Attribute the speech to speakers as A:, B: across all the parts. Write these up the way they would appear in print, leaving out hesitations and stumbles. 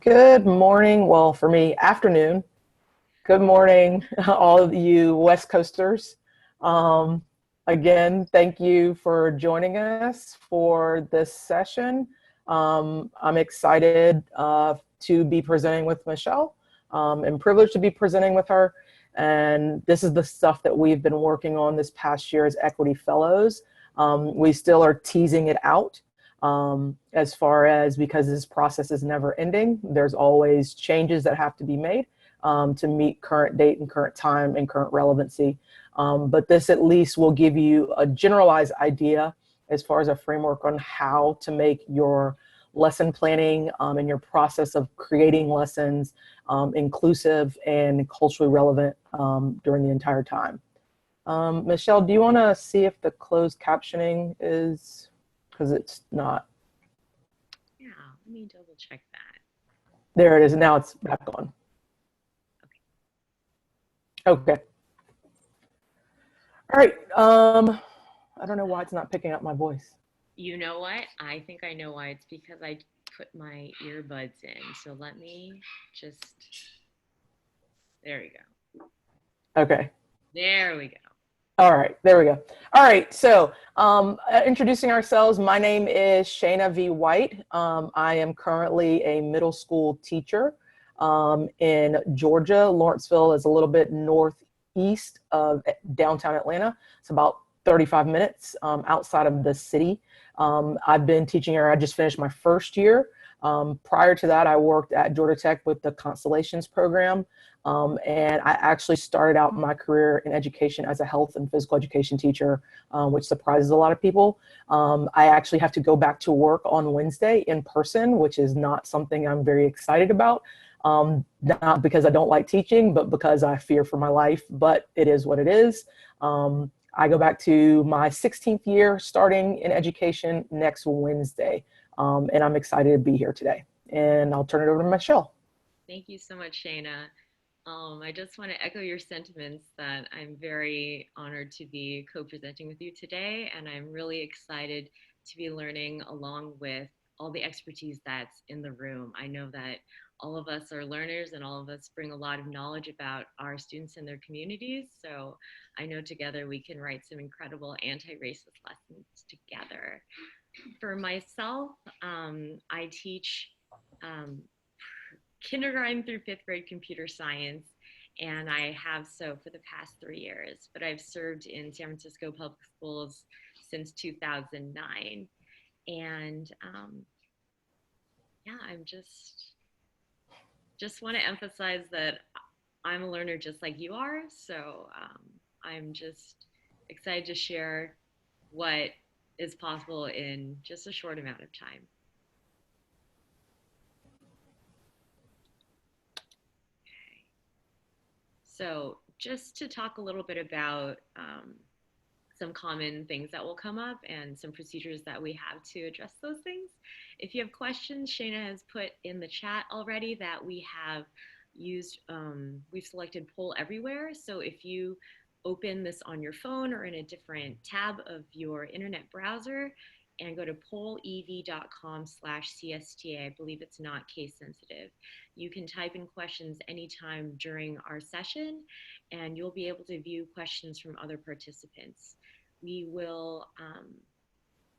A: Good morning. Well, for me, afternoon. Good morning, all of you West Coasters. Um, Again, thank you for joining us for this session. I'm excited to be presenting with Michelle and privileged to be presenting with her. And this is the stuff that we've been working on this past year as Equity Fellows. We still are teasing it out. As far as, because this process is never ending, there's always changes that have to be made to meet current date and current time and current relevancy. But this at least will give you a generalized idea as far as a framework on how to make your lesson planning and your process of creating lessons inclusive and culturally relevant during the entire time. Michelle, do you want to see if the closed captioning is, because it's not.
B: Yeah, let me double check that.
A: There it is. Now it's back on. Okay. All right. I don't know why it's not picking up my voice.
B: You know what? I think I know why. It's because I put my earbuds in. So let me just, there we go.
A: Okay.
B: There we go.
A: All right, there we go. All right, so introducing ourselves, my name is Shana V. White. I am currently a middle school teacher in Georgia. Lawrenceville is a little bit northeast of downtown Atlanta. It's about 35 minutes outside of the city. I've been teaching here. I just finished my first year. Prior to that, I worked at Georgia Tech with the Constellations program. And I actually started out my career in education as a health and physical education teacher, which surprises a lot of people. I actually have to go back to work on Wednesday in person, which is not something I'm very excited about. Not because I don't like teaching, but because I fear for my life, but it is what it is. I go back to my 16th year starting in education next Wednesday, and I'm excited to be here today. And I'll turn it over to Michelle.
B: Thank you so much, Shana. I just want to echo your sentiments that I'm very honored to be co-presenting with you today, and I'm really excited to be learning along with all the expertise that's in the room. I know that all of us are learners and all of us bring a lot of knowledge about our students and their communities, so I know together we can write some incredible anti-racist lessons together. For myself, I teach um, kindergarten through fifth grade computer science, and I have so for the past 3 years, but I've served in San Francisco public schools since 2009. And yeah, I'm just want to emphasize that I'm a learner just like you are. So I'm just excited to share what is possible in just a short amount of time. So just to talk a little bit about some common things that will come up and some procedures that we have to address those things. If you have questions, Shana has put in the chat already that we have used, we've selected poll everywhere. So if you open this on your phone or in a different tab of your internet browser and go to pollev.com/CSTA, I believe it's not case sensitive. You can type in questions anytime during our session and you'll be able to view questions from other participants. We will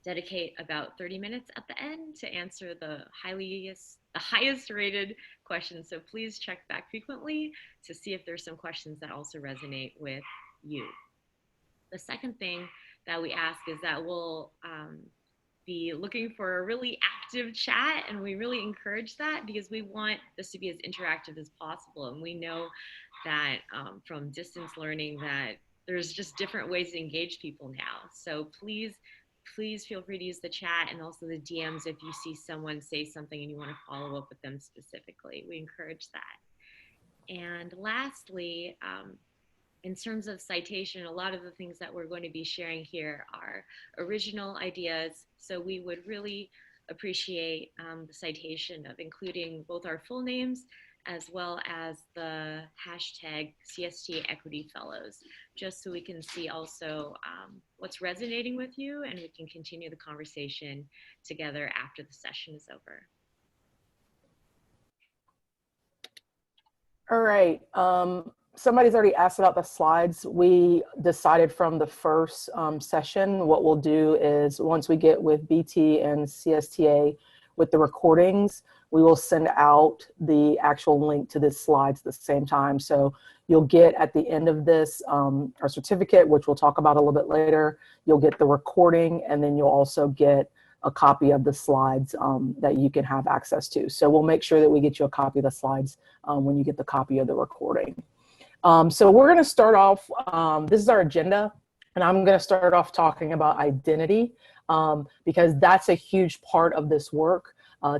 B: dedicate about 30 minutes at the end to answer the highest rated questions. So please check back frequently to see if there's some questions that also resonate with you. The second thing that we ask is that we'll be looking for a really active chat, and we really encourage that because we want this to be as interactive as possible. And we know that from distance learning that there's just different ways to engage people now. So please feel free to use the chat and also the DMs if you see someone say something and you want to follow up with them specifically. We encourage that. And lastly, in terms of citation, a lot of the things that we're going to be sharing here are original ideas. So we would really appreciate the citation of including both our full names as well as the hashtag CSTA Equity Fellows, just so we can see also what's resonating with you and we can continue the conversation together after the session is over.
A: All right. Somebody's already asked about the slides. We decided from the first session, what we'll do is once we get with BT and CSTA with the recordings, we will send out the actual link to the slides at the same time. So you'll get at the end of this our certificate, which we'll talk about a little bit later. You'll get the recording, and then you'll also get a copy of the slides that you can have access to. So we'll make sure that we get you a copy of the slides when you get the copy of the recording. So we're going to start off, this is our agenda, and I'm going to start off talking about identity because that's a huge part of this work.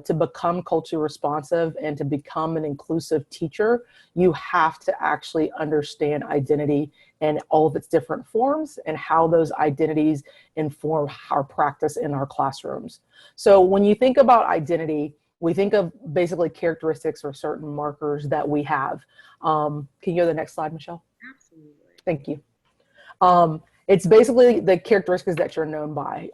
A: To become culturally responsive and to become an inclusive teacher, you have to actually understand identity and all of its different forms and how those identities inform our practice in our classrooms. So when you think about identity, we think of basically characteristics or certain markers that we have. Can you go to the next slide, Michelle?
B: Absolutely.
A: Thank you. It's basically the characteristics that you're known by.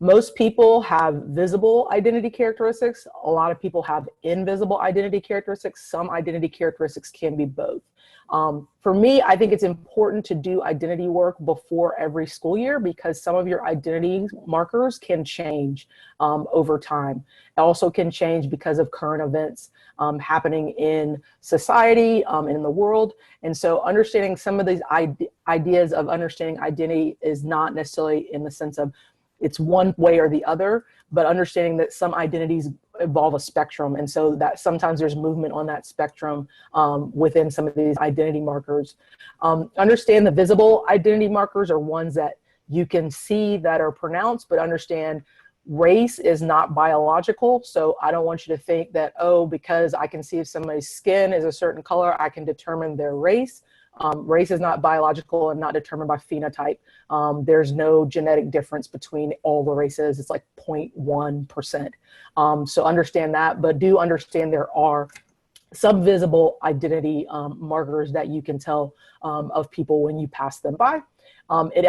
A: Most people have visible identity characteristics. A lot of people have invisible identity characteristics. Some identity characteristics can be both. For me, I think it's important to do identity work before every school year because some of your identity markers can change over time. It also can change because of current events happening in society, in the world. And so understanding some of these ideas of understanding identity is not necessarily in the sense of it's one way or the other, but understanding that some identities involve a spectrum. And so that sometimes there's movement on that spectrum within some of these identity markers. Understand the visible identity markers are ones that you can see that are pronounced, but understand race is not biological. So I don't want you to think that, oh, because I can see if somebody's skin is a certain color, I can determine their race. Race is not biological and not determined by phenotype. There's no genetic difference between all the races. It's like 0.1%. So understand that, but do understand there are some visible identity markers that you can tell of people when you pass them by. It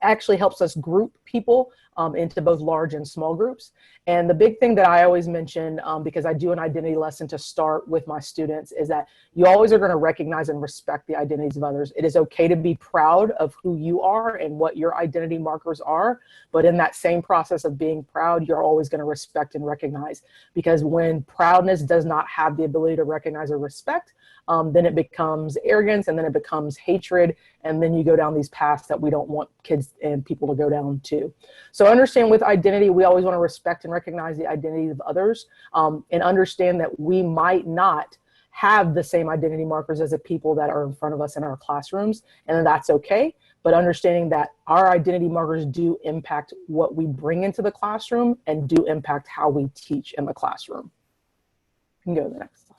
A: actually helps us group people into both large and small groups. And the big thing that I always mention, because I do an identity lesson to start with my students, is that you always are going to recognize and respect the identities of others. It is okay to be proud of who you are and what your identity markers are. But in that same process of being proud, you're always going to respect and recognize. Because when proudness does not have the ability to recognize or respect, then it becomes arrogance, and then it becomes hatred, and then you go down these paths that we don't want kids and people to go down to. So understand with identity, we always want to respect and recognize the identities of others, and understand that we might not have the same identity markers as the people that are in front of us in our classrooms, and that's okay. But understanding that our identity markers do impact what we bring into the classroom and do impact how we teach in the classroom. You can go to the next slide.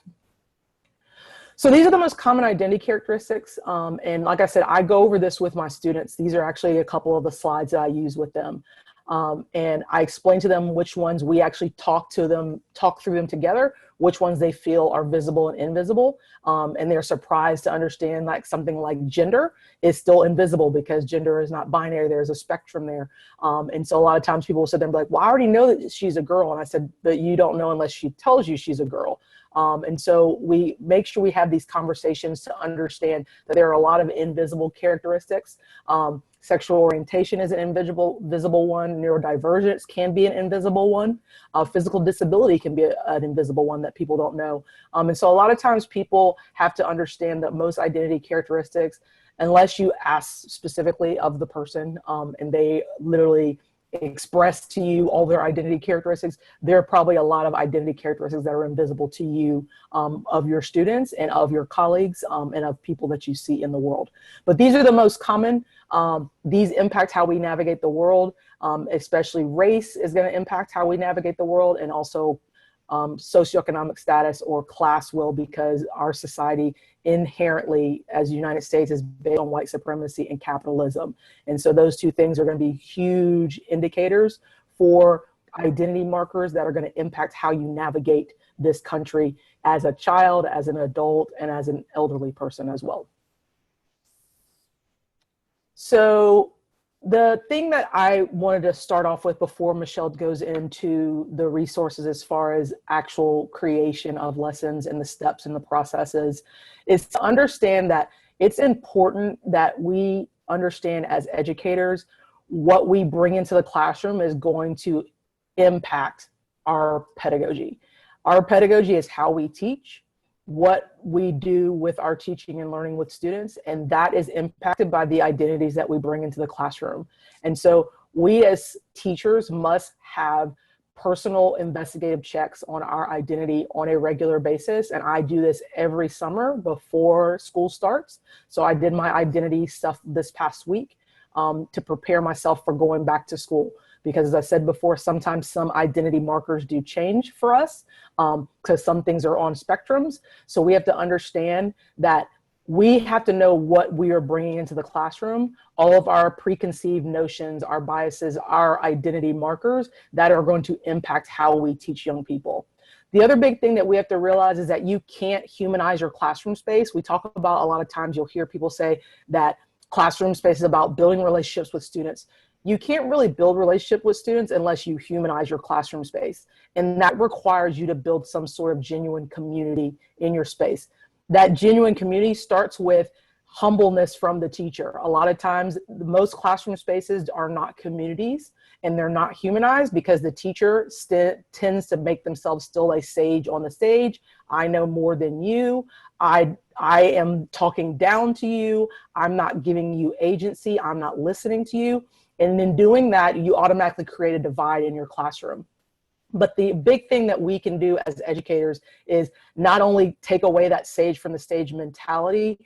A: So these are the most common identity characteristics. And like I said, I go over this with my students. These are actually a couple of the slides that I use with them. And I explain to them which ones we actually talk through them together, which ones they feel are visible and invisible. And they're surprised to understand like something like gender is still invisible because gender is not binary. There's a spectrum there. And so a lot of times people will sit there and be like, well, I already know that she's a girl. And I said, but you don't know unless she tells you she's a girl. And so we make sure we have these conversations to understand that there are a lot of invisible characteristics. Sexual orientation is an invisible one. Neurodivergence can be an invisible one. Physical disability can be an invisible one that people don't know. And so a lot of times people have to understand that most identity characteristics, unless you ask specifically of the person and they literally express to you all their identity characteristics, there are probably a lot of identity characteristics that are invisible to you of your students and of your colleagues and of people that you see in the world. But these are the most common. These impact how we navigate the world, especially race is going to impact how we navigate the world, and also socioeconomic status or class will, because our society inherently as the United States is based on white supremacy and capitalism. And so those two things are going to be huge indicators for identity markers that are going to impact how you navigate this country as a child, as an adult, and as an elderly person as well. So The thing that I wanted to start off with before Michelle goes into the resources as far as actual creation of lessons and the steps and the processes is to understand that it's important that we understand as educators what we bring into the classroom is going to impact our pedagogy. Our pedagogy is how we teach, what we do with our teaching and learning with students, and that is impacted by the identities that we bring into the classroom. And so we as teachers must have personal investigative checks on our identity on a regular basis. And I do this every summer before school starts. So I did my identity stuff this past week to prepare myself for going back to school. Because as I said before, sometimes some identity markers do change for us because some things are on spectrums. So we have to understand that we have to know what we are bringing into the classroom, all of our preconceived notions, our biases, our identity markers that are going to impact how we teach young people. The other big thing that we have to realize is that you can't humanize your classroom space. We talk about, a lot of times you'll hear people say that classroom space is about building relationships with students. You can't really build relationship with students unless you humanize your classroom space. And that requires you to build some sort of genuine community in your space. That genuine community starts with humbleness from the teacher. A lot of times, most classroom spaces are not communities and they're not humanized because the teacher tends to make themselves still a sage on the stage. I know more than you. I am talking down to you. I'm not giving you agency. I'm not listening to you. And in doing that, you automatically create a divide in your classroom. But the big thing that we can do as educators is not only take away that sage from the stage mentality,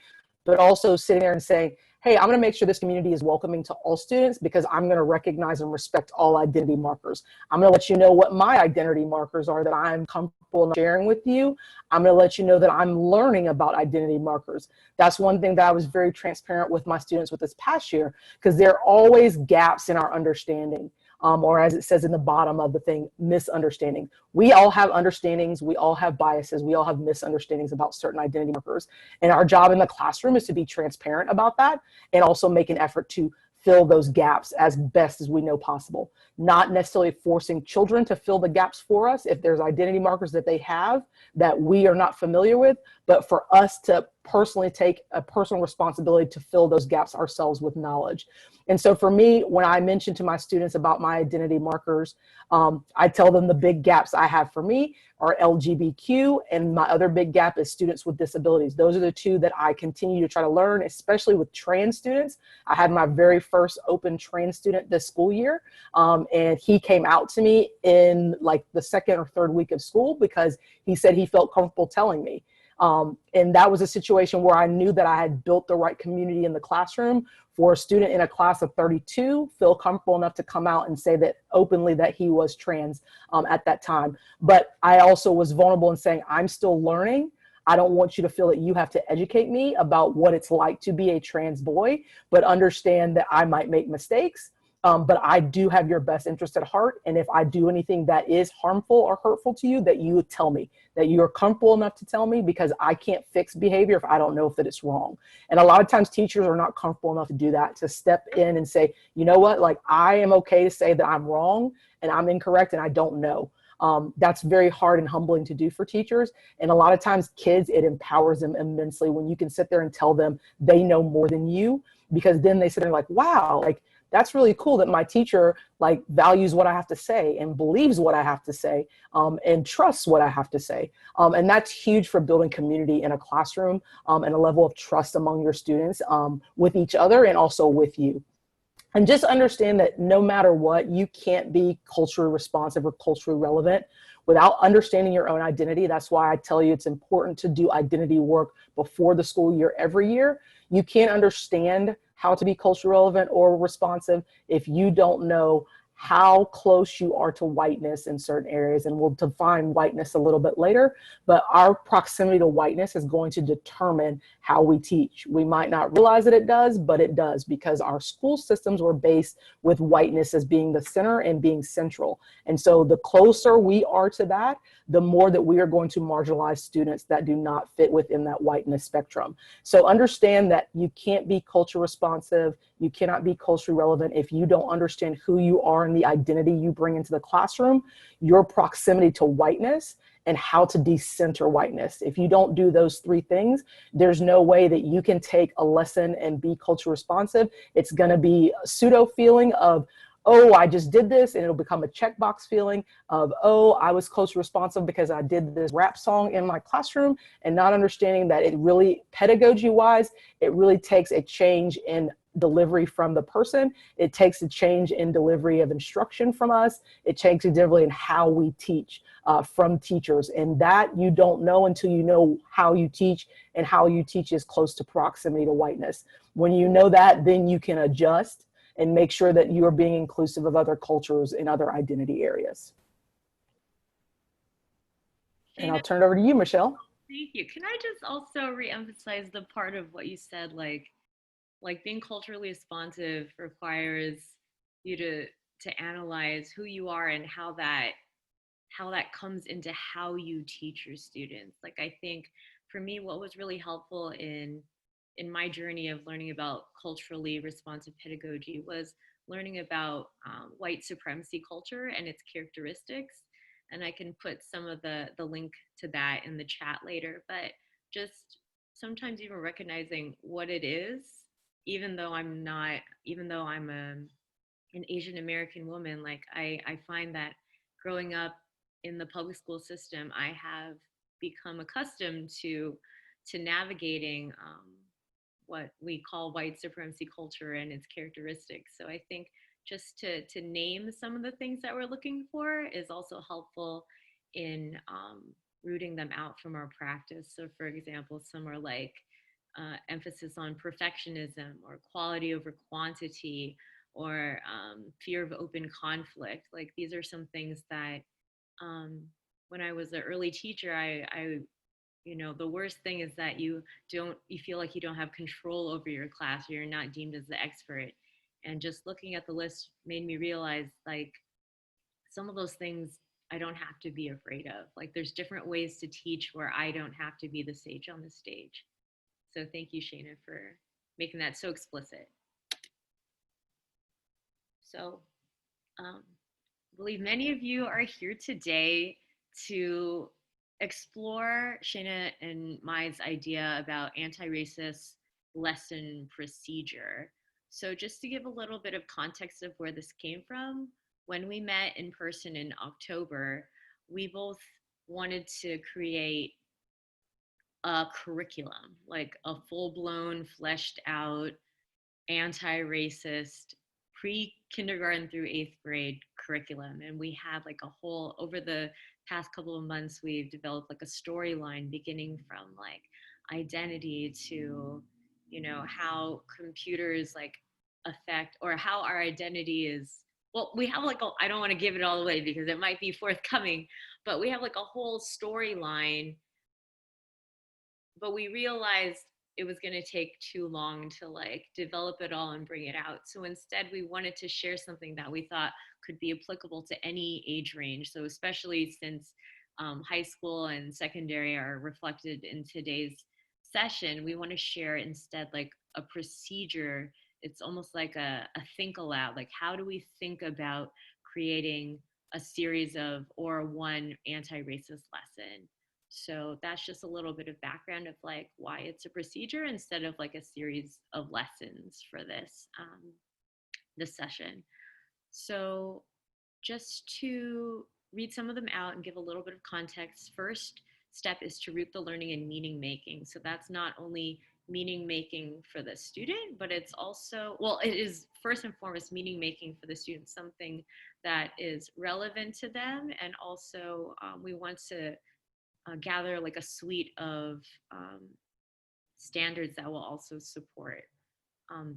A: but also sitting there and saying, hey, I'm gonna make sure this community is welcoming to all students because I'm gonna recognize and respect all identity markers. I'm gonna let you know what my identity markers are that I'm comfortable sharing with you. I'm gonna let you know that I'm learning about identity markers. That's one thing that I was very transparent with my students with this past year because there are always gaps in our understanding. Or as it says in the bottom of the thing, misunderstanding. We all have understandings, we all have biases, we all have misunderstandings about certain identity markers. And our job in the classroom is to be transparent about that and also make an effort to fill those gaps as best as we know possible. Not necessarily forcing children to fill the gaps for us if there's identity markers that they have that we are not familiar with, but for us to personally take a personal responsibility to fill those gaps ourselves with knowledge. And so for me, when I mention to my students about my identity markers, I tell them the big gaps I have for me are LGBTQ, and my other big gap is students with disabilities. Those are the two that I continue to try to learn, especially with trans students. I had my very first open trans student this school year, and he came out to me in like the second or third week of school because he said he felt comfortable telling me. And that was a situation where I knew that I had built the right community in the classroom for a student in a class of 32 feel comfortable enough to come out and say that openly that he was trans at that time. But I also was vulnerable in saying, I'm still learning. I don't want you to feel that you have to educate me about what it's like to be a trans boy, but understand that I might make mistakes. But I do have your best interest at heart. And if I do anything that is harmful or hurtful to you, that you would tell me, that you are comfortable enough to tell me, because I can't fix behavior if I don't know if that it's wrong. And a lot of times teachers are not comfortable enough to do that, to step in and say, you know what, like I am okay to say that I'm wrong and I'm incorrect and I don't know. That's very hard and humbling to do for teachers. And a lot of times kids, it empowers them immensely when you can sit there and tell them they know more than you, because then they sit there like, wow, like, that's really cool that my teacher like values what I have to say and believes what I have to say and trusts what I have to say. And that's huge for building community in a classroom and a level of trust among your students with each other and also with you. And just understand that no matter what, you can't be culturally responsive or culturally relevant without understanding your own identity. That's why I tell you it's important to do identity work before the school year every year. You can't understand how to be culturally relevant or responsive if you don't know how close you are to whiteness in certain areas. And we'll define whiteness a little bit later, but our proximity to whiteness is going to determine how we teach. We might not realize that it does, but it does, because our school systems were based with whiteness as being the center and being central. And so the closer we are to that, the more that we are going to marginalize students that do not fit within that whiteness spectrum. So understand that you can't be culture responsive, You cannot be culturally relevant if you don't understand who you are and the identity you bring into the classroom, your proximity to whiteness, and how to decenter whiteness. If you don't do those three things, there's no way that you can take a lesson and be culture responsive. It's going to be a pseudo feeling of, oh, I just did this, and it'll become a checkbox feeling of, oh, I was culture responsive because I did this rap song in my classroom, and not understanding that it really, pedagogy wise, it really takes a change in delivery from the person. It takes a change in delivery of instruction from us. It takes a delivery in how we teach from teachers. And that you don't know until you know how you teach, and how you teach is close to proximity to whiteness. When you know that, then you can adjust and make sure that you are being inclusive of other cultures and other identity areas. And I'll turn it over to you, Michelle.
B: Thank you. Can I just also reemphasize the part of what you said, like being culturally responsive requires you to analyze who you are and how that comes into how you teach your students. Like, I think for me, what was really helpful in my journey of learning about culturally responsive pedagogy was learning about white supremacy culture and its characteristics. And I can put some of the link to that in the chat later, but just sometimes even recognizing what it is, even though I'm an Asian American woman, like I find that growing up in the public school system, I have become accustomed to navigating what we call white supremacy culture and its characteristics. So I think just to name some of the things that we're looking for is also helpful in rooting them out from our practice. So for example, some are like emphasis on perfectionism, or quality over quantity, or fear of open conflict. Like, these are some things that when I was an early teacher, I the worst thing is that you feel like you don't have control over your class, or you're not deemed as the expert. And just looking at the list made me realize, like, some of those things I don't have to be afraid of. Like, there's different ways to teach where I don't have to be the sage on the stage. So thank you, Shana, for making that so explicit. So I believe many of you are here today to explore Shana and Mai's idea about anti-racist lesson procedure. So just to give a little bit of context of where this came from, when we met in person in October, we both wanted to create a curriculum, like a full-blown, fleshed out, anti-racist pre-kindergarten through 8th grade curriculum. And we had like a whole, over the past couple of months, we've developed like a storyline beginning from like identity to, how computers like affect, or how our identity is, well, we have like, I don't want to give it all away because it might be forthcoming, but we have like a whole storyline. But we realized it was going to take too long to like develop it all and bring it out. So instead, we wanted to share something that we thought could be applicable to any age range. So especially since high school and secondary are reflected in today's session, we want to share instead like a procedure. It's almost like a think aloud. Like, how do we think about creating a series of, or one anti-racist lesson? So that's just a little bit of background of like why it's a procedure instead of like a series of lessons for this session. So just to read some of them out and give a little bit of context, first step is to root the learning in meaning making. So that's not only meaning making for the student, but it's also, well, it is first and foremost meaning making for the student, something that is relevant to them. And also we want to gather like a suite of standards that will also support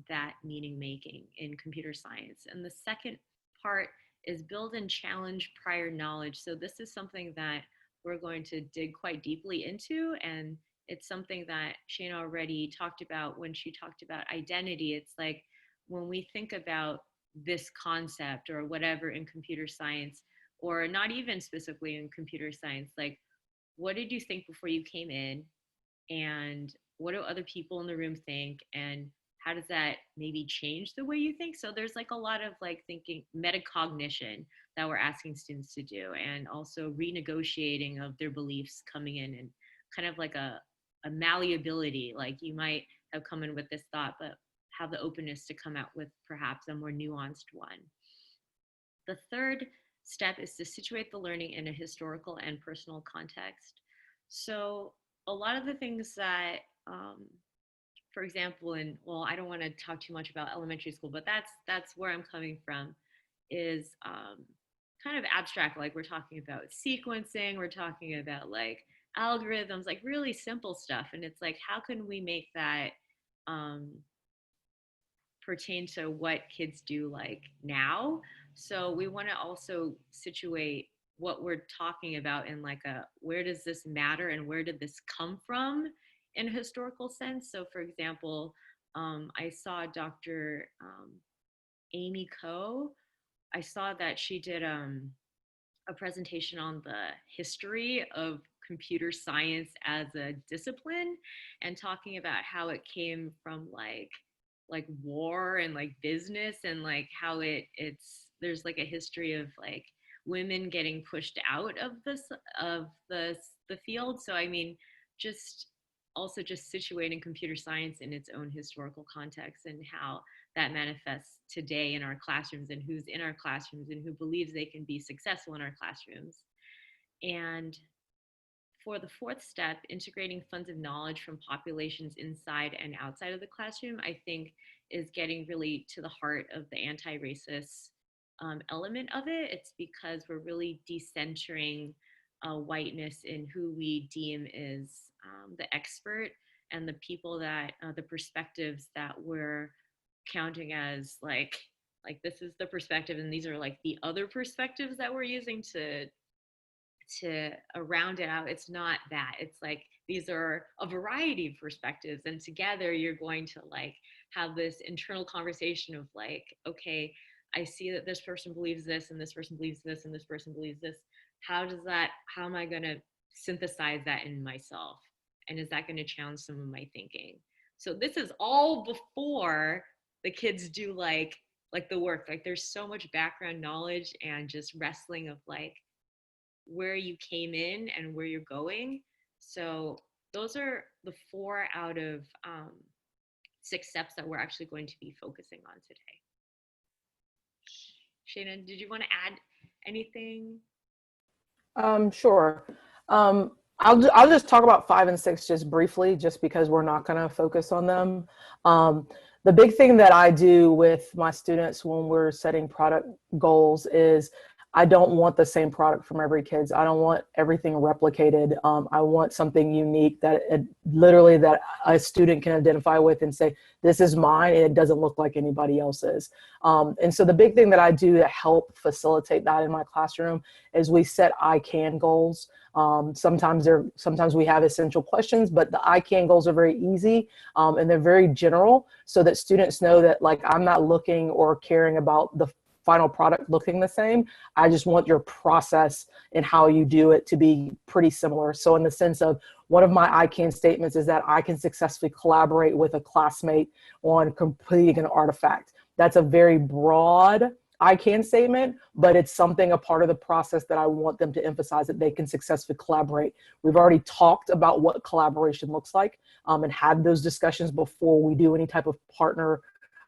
B: that meaning making in computer science. And the second part is build and challenge prior knowledge. So this is something that we're going to dig quite deeply into, and it's something that Shana already talked about when she talked about identity. It's like when we think about this concept or whatever in computer science, or not even specifically in computer science, like, what did you think before you came in, and what do other people in the room think, and how does that maybe change the way you think? So there's like a lot of like thinking metacognition that we're asking students to do, and also renegotiating of their beliefs coming in, and kind of like a malleability. Like you might have come in with this thought, but have the openness to come out with perhaps a more nuanced one. The third step is to situate the learning in a historical and personal context. So a lot of the things that, for example, well, I don't want to talk too much about elementary school, but that's where I'm coming from, is kind of abstract. Like we're talking about sequencing, we're talking about like algorithms, like really simple stuff. And it's like, how can we make that pertain to what kids do like now? So we want to also situate what we're talking about in like where does this matter and where did this come from in a historical sense. So for example, I saw Dr. Amy Coe. I saw that she did a presentation on the history of computer science as a discipline, and talking about how it came from like war and like business, and like how there's like a history of like women getting pushed out of the field. So I mean, just situating computer science in its own historical context, and how that manifests today in our classrooms, and who's in our classrooms, and who believes they can be successful in our classrooms. And for the fourth step, integrating funds of knowledge from populations inside and outside of the classroom, I think is getting really to the heart of the anti-racist element of it. It's because we're really decentering whiteness in who we deem is the expert, and the people that, the perspectives that we're counting as like this is the perspective, and these are like the other perspectives that we're using to round it out. It's not that. It's like these are a variety of perspectives, and together you're going to like have this internal conversation of like, okay, I see that this person believes this, and this person believes this, and this person believes this. How am I going to synthesize that in myself? And is that going to challenge some of my thinking? So this is all before the kids do like the work. Like there's so much background knowledge and just wrestling of like where you came in and where you're going. So those are the 4 out of 6 steps that we're actually going to be focusing on today. Shana, did you want to add anything?
A: Sure. I'll just talk about 5 and 6 just briefly, just because we're not going to focus on them. The big thing that I do with my students when we're setting product goals is I don't want the same product from every kid. I don't want everything replicated. I want something unique that literally that a student can identify with and say, this is mine, and it doesn't look like anybody else's. And so the big thing that I do to help facilitate that in my classroom is we set I can goals. Sometimes we have essential questions, but the I can goals are very easy, and they're very general, so that students know that like I'm not looking or caring about the final product looking the same. I just want your process and how you do it to be pretty similar. So in the sense of one of my I can statements is that I can successfully collaborate with a classmate on completing an artifact. That's a very broad I can statement, but it's something, a part of the process that I want them to emphasize, that they can successfully collaborate. We've already talked about what collaboration looks like, and had those discussions before we do any type of partner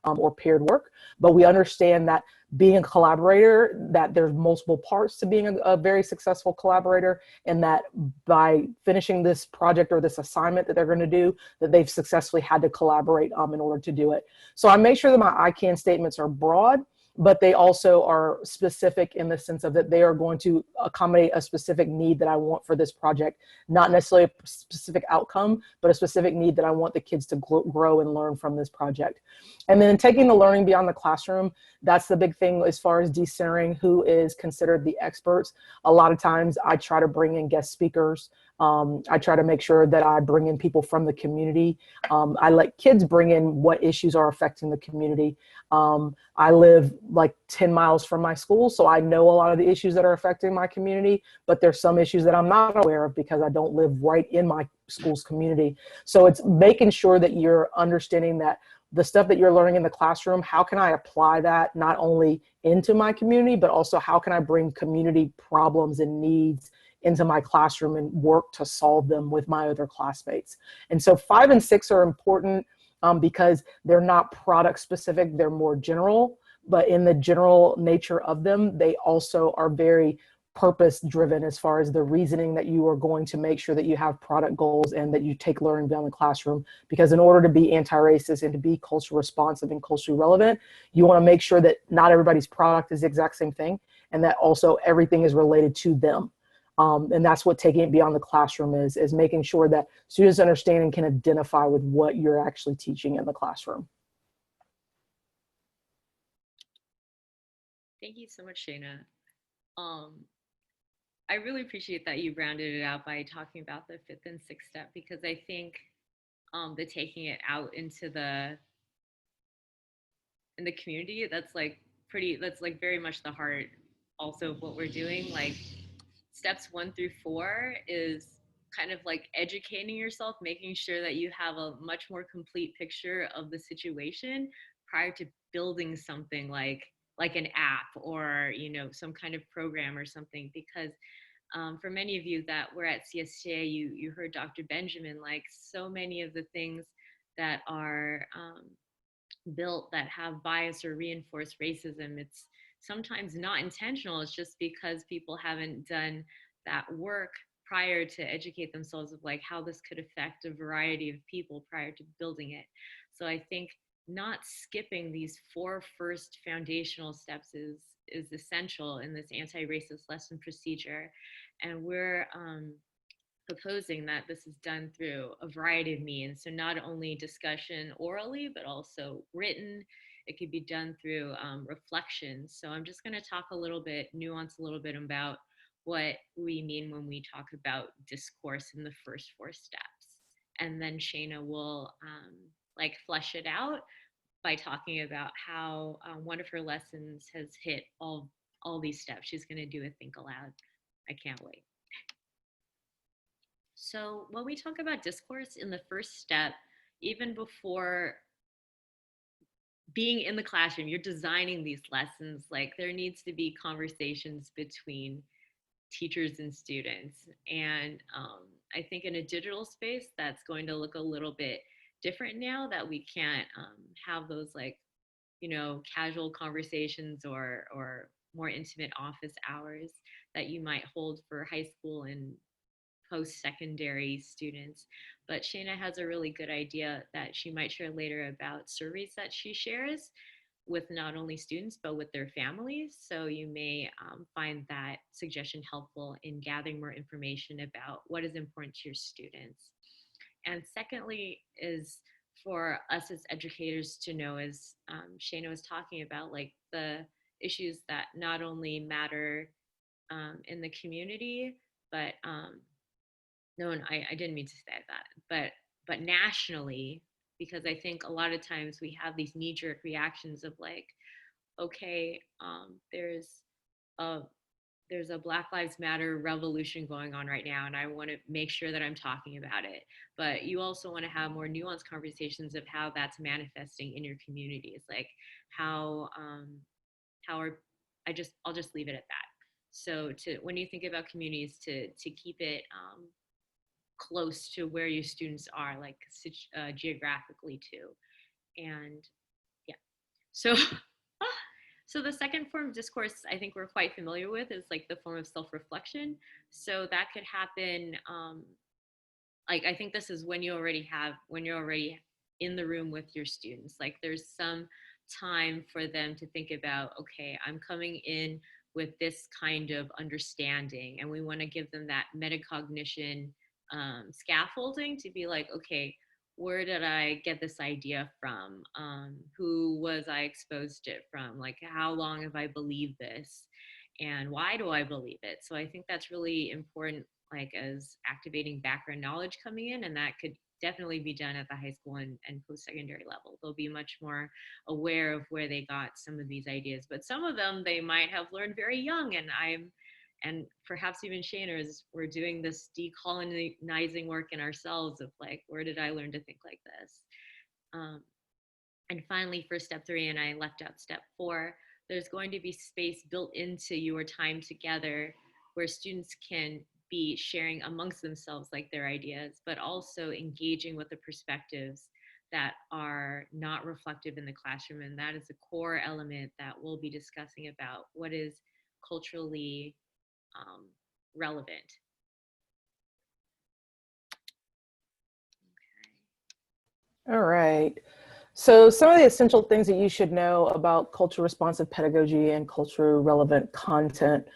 A: or paired work. But we understand that being a collaborator, that there's multiple parts to being a very successful collaborator, and that by finishing this project or this assignment that they're going to do, that they've successfully had to collaborate in order to do it. So I make sure that my I can statements are broad, but they also are specific in the sense of that they are going to accommodate a specific need that I want for this project, not necessarily a specific outcome, but a specific need that I want the kids to grow and learn from this project. And then taking the learning beyond the classroom, that's the big thing as far as decentering who is considered the experts. A lot of times I try to bring in guest speakers. I try to make sure that I bring in people from the community. I let kids bring in what issues are affecting the community. I live like 10 miles from my school, so I know a lot of the issues that are affecting my community, but there's some issues that I'm not aware of because I don't live right in my school's community. So it's making sure that you're understanding that the stuff that you're learning in the classroom, how can I apply that not only into my community, but also how can I bring community problems and needs into my classroom and work to solve them with my other classmates. And so 5 and 6 are important because they're not product specific, they're more general, but in the general nature of them, they also are very purpose driven as far as the reasoning that you are going to make sure that you have product goals and that you take learning beyond the classroom. Because in order to be anti-racist and to be culturally responsive and culturally relevant, you want to make sure that not everybody's product is the exact same thing, and that also everything is related to them. And that's what taking it beyond the classroom is making sure that students understand and can identify with what you're actually teaching in the classroom.
B: Thank you so much, Shana. I really appreciate that you rounded it out by talking about the 5th and 6th step, because I think the taking it out into in the community, that's like very much the heart also of what we're doing. Like steps 1 through 4 is kind of like educating yourself, making sure that you have a much more complete picture of the situation prior to building something like an app or, you know, some kind of program or something. Because for many of you that were at CSTA, you heard Dr. Benjamin, like so many of the things that are built that have bias or reinforce racism, it's sometimes not intentional. It's just because people haven't done that work prior to educate themselves of like how this could affect a variety of people prior to building it. So I think not skipping these 4 first foundational steps is essential in this anti-racist lesson procedure. And we're proposing that this is done through a variety of means. So not only discussion orally, but also written. It could be done through reflection. So I'm just going to talk nuance a little bit about what we mean when we talk about discourse in the first 4 steps. And then Shana will like flesh it out by talking about how one of her lessons has hit all these steps. She's going to do a think aloud. I can't wait. So when we talk about discourse in the first step, even before being in the classroom, you're designing these lessons, like there needs to be conversations between teachers and students. And I think in a digital space, that's going to look a little bit different now that we can't have those like, you know, casual conversations or more intimate office hours that you might hold for high school and post-secondary students. But Shana has a really good idea that she might share later about surveys that she shares with not only students, but with their families. So you may find that suggestion helpful in gathering more information about what is important to your students. And secondly is for us as educators to know, as Shana was talking about, like the issues that not only matter in the community, but no, I didn't mean to say that, but nationally, because I think a lot of times we have these knee-jerk reactions of like, okay, a there's a Black Lives Matter revolution going on right now, and I want to make sure that I'm talking about it. But you also want to have more nuanced conversations of how that's manifesting in your communities, like how are I'll just leave it at that. So when you think about communities, to keep it close to where your students are, like geographically too. And yeah, so so the second form of discourse I think we're quite familiar with is like the form of self-reflection. So that could happen like I think this is when you're already in the room with your students. Like there's some time for them to think about, okay, I'm coming in with this kind of understanding, and we want to give them that metacognition scaffolding to be like, okay, where did I get this idea from? Who was I exposed to it from? Like, how long have I believed this? And why do I believe it? So I think that's really important, like as activating background knowledge coming in, and that could definitely be done at the high school and post-secondary level. They'll be much more aware of where they got some of these ideas, but some of them they might have learned very young, and perhaps even Shana, is we're doing this decolonizing work in ourselves of like, where did I learn to think like this? And finally, for step 3, and I left out step 4, there's going to be space built into your time together where students can be sharing amongst themselves like their ideas, but also engaging with the perspectives that are not reflective in the classroom. And that is a core element that we'll be discussing about what is culturally relevant.
A: All right. So some of the essential things that you should know about culture responsive pedagogy and culture relevant content.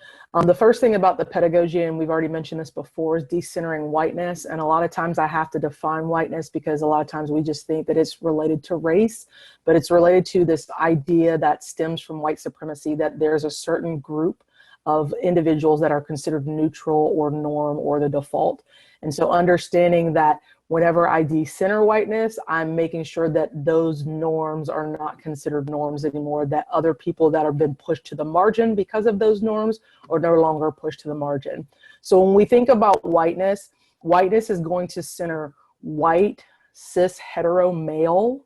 A: The first thing about the pedagogy, and we've already mentioned this before, is decentering whiteness. And a lot of times I have to define whiteness because a lot of times we just think that it's related to race, but it's related to this idea that stems from white supremacy, that there's a certain group of individuals that are considered neutral or norm or the default. And so understanding that whenever I decenter whiteness, I'm making sure that those norms are not considered norms anymore, that other people that have been pushed to the margin because of those norms are no longer pushed to the margin. So when we think about whiteness, whiteness is going to center white, cis, hetero, male,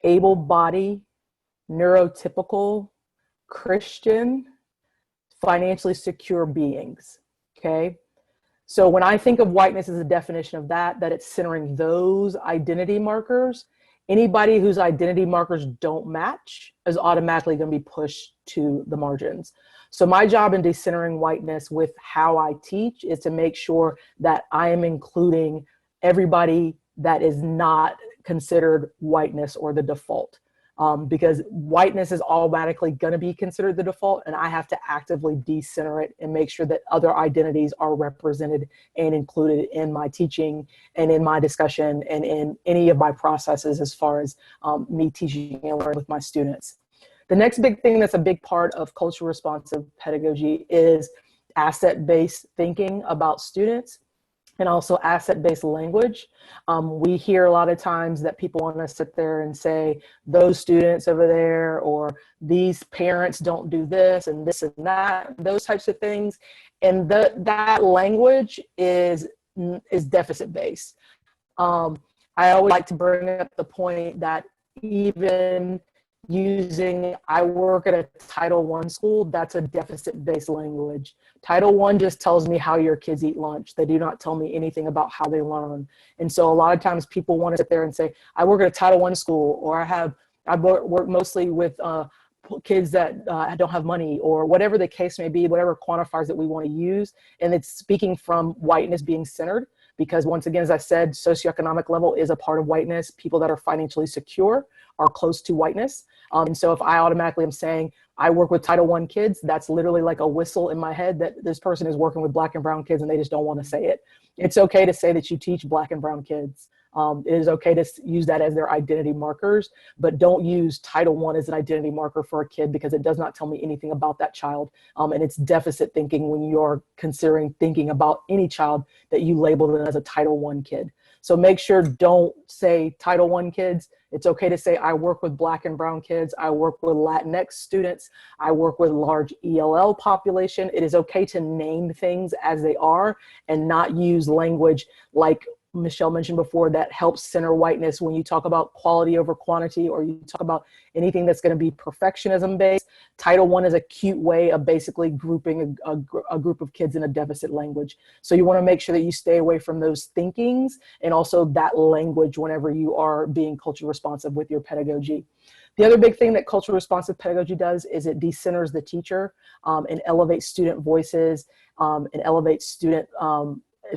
A: able-bodied, neurotypical, Christian, financially secure beings, okay? So when I think of whiteness as a definition of that it's centering those identity markers, anybody whose identity markers don't match is automatically going to be pushed to the margins. So my job in decentering whiteness with how I teach is to make sure that I am including everybody that is not considered whiteness or the default. Because whiteness is automatically going to be considered the default, and I have to actively decenter it and make sure that other identities are represented and included in my teaching and in my discussion and in any of my processes as far as me teaching and learning with my students. The next big thing that's a big part of culture responsive pedagogy is asset-based thinking about students, and also asset-based language. We hear a lot of times that people want to sit there and say, those students over there, or these parents don't do this and this and that, those types of things. And that language is deficit-based. I always like to bring up the point that even using, I work at a Title I school, that's a deficit-based language. Title I just tells me how your kids eat lunch. They do not tell me anything about how they learn. And so a lot of times people want to sit there and say, I work at a Title I school, or I work mostly with kids that don't have money, or whatever the case may be, whatever quantifiers that we want to use. And it's speaking from whiteness being centered, because once again, as I said, socioeconomic level is a part of whiteness. People that are financially secure are close to whiteness. And so if I automatically am saying, I work with Title I kids, that's literally like a whistle in my head that this person is working with Black and brown kids and they just don't want to say it. It's okay to say that you teach Black and brown kids. It is okay to use that as their identity markers, but don't use Title I as an identity marker for a kid, because it does not tell me anything about that child. And it's deficit thinking when you're considering thinking about any child that you label them as a Title I kid. So make sure, don't say Title I kids. It's okay to say, I work with Black and brown kids. I work with Latinx students. I work with large ELL population. It is okay to name things as they are and not use language like Michelle mentioned before that helps center whiteness when you talk about quality over quantity, or you talk about anything that's going to be perfectionism based. Title I is a cute way of basically grouping a group of kids in a deficit language. So you want to make sure that you stay away from those thinkings and also that language whenever you are being culture responsive with your pedagogy. The other big thing that culture responsive pedagogy does is it decenters the teacher and elevates student voices and elevates student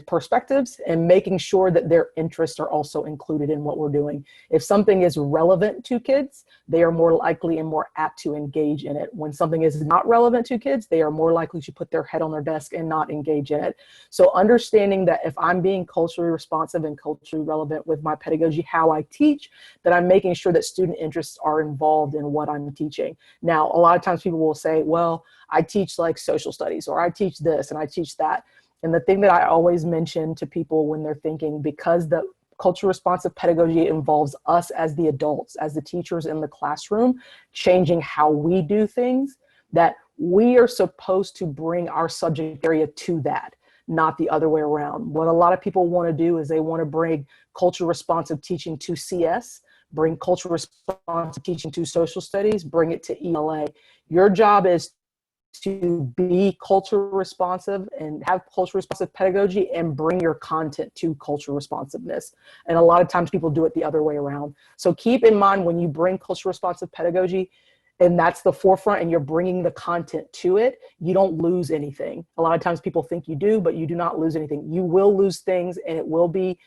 A: perspectives, and making sure that their interests are also included in what we're doing. If something is relevant to kids, they are more likely and more apt to engage in it. When something is not relevant to kids, they are more likely to put their head on their desk and not engage in it. So understanding that if I'm being culturally responsive and culturally relevant with my pedagogy, how I teach, that I'm making sure that student interests are involved in what I'm teaching. Now, a lot of times people will say, well, I teach like social studies, or I teach this and I teach that. And the thing that I always mention to people when they're thinking, because the culture responsive pedagogy involves us as the adults, as the teachers in the classroom, changing how we do things, that we are supposed to bring our subject area to that, not the other way around. What a lot of people want to do is they want to bring culture responsive teaching to CS, bring cultural responsive teaching to social studies, bring it to ELA. Your job is to be culture responsive and have culture responsive pedagogy and bring your content to culture responsiveness. And a lot of times people do it the other way around. So keep in mind when you bring culture responsive pedagogy, and that's the forefront, and you're bringing the content to it, you don't lose anything. A lot of times people think you do, but you do not lose anything. You will lose things, and it will be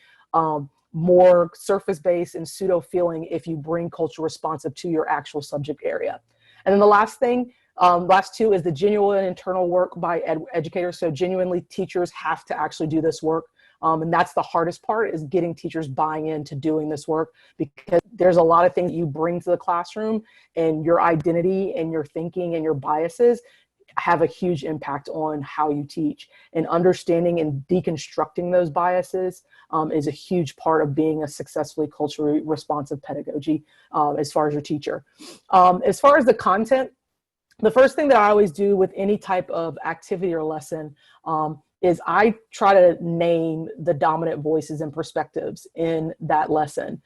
A: more surface-based and pseudo-feeling if you bring culture responsive to your actual subject area. And then the last thing, last two, is the genuine internal work by educators. So genuinely, teachers have to actually do this work. And that's the hardest part, is getting teachers buying into doing this work, because there's a lot of things you bring to the classroom, and your identity and your thinking and your biases have a huge impact on how you teach. And understanding and deconstructing those biases is a huge part of being a successfully culturally responsive pedagogy as far as your teacher. As far as the content, the first thing that I always do with any type of activity or lesson is I try to name the dominant voices and perspectives in that lesson.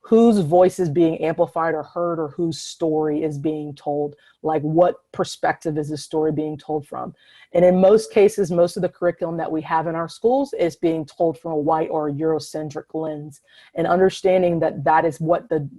A: Whose voice is being amplified or heard, or whose story is being told. Like, what perspective is the story being told from? And in most cases, most of the curriculum that we have in our schools is being told from a white or a Eurocentric lens. And understanding that that is what the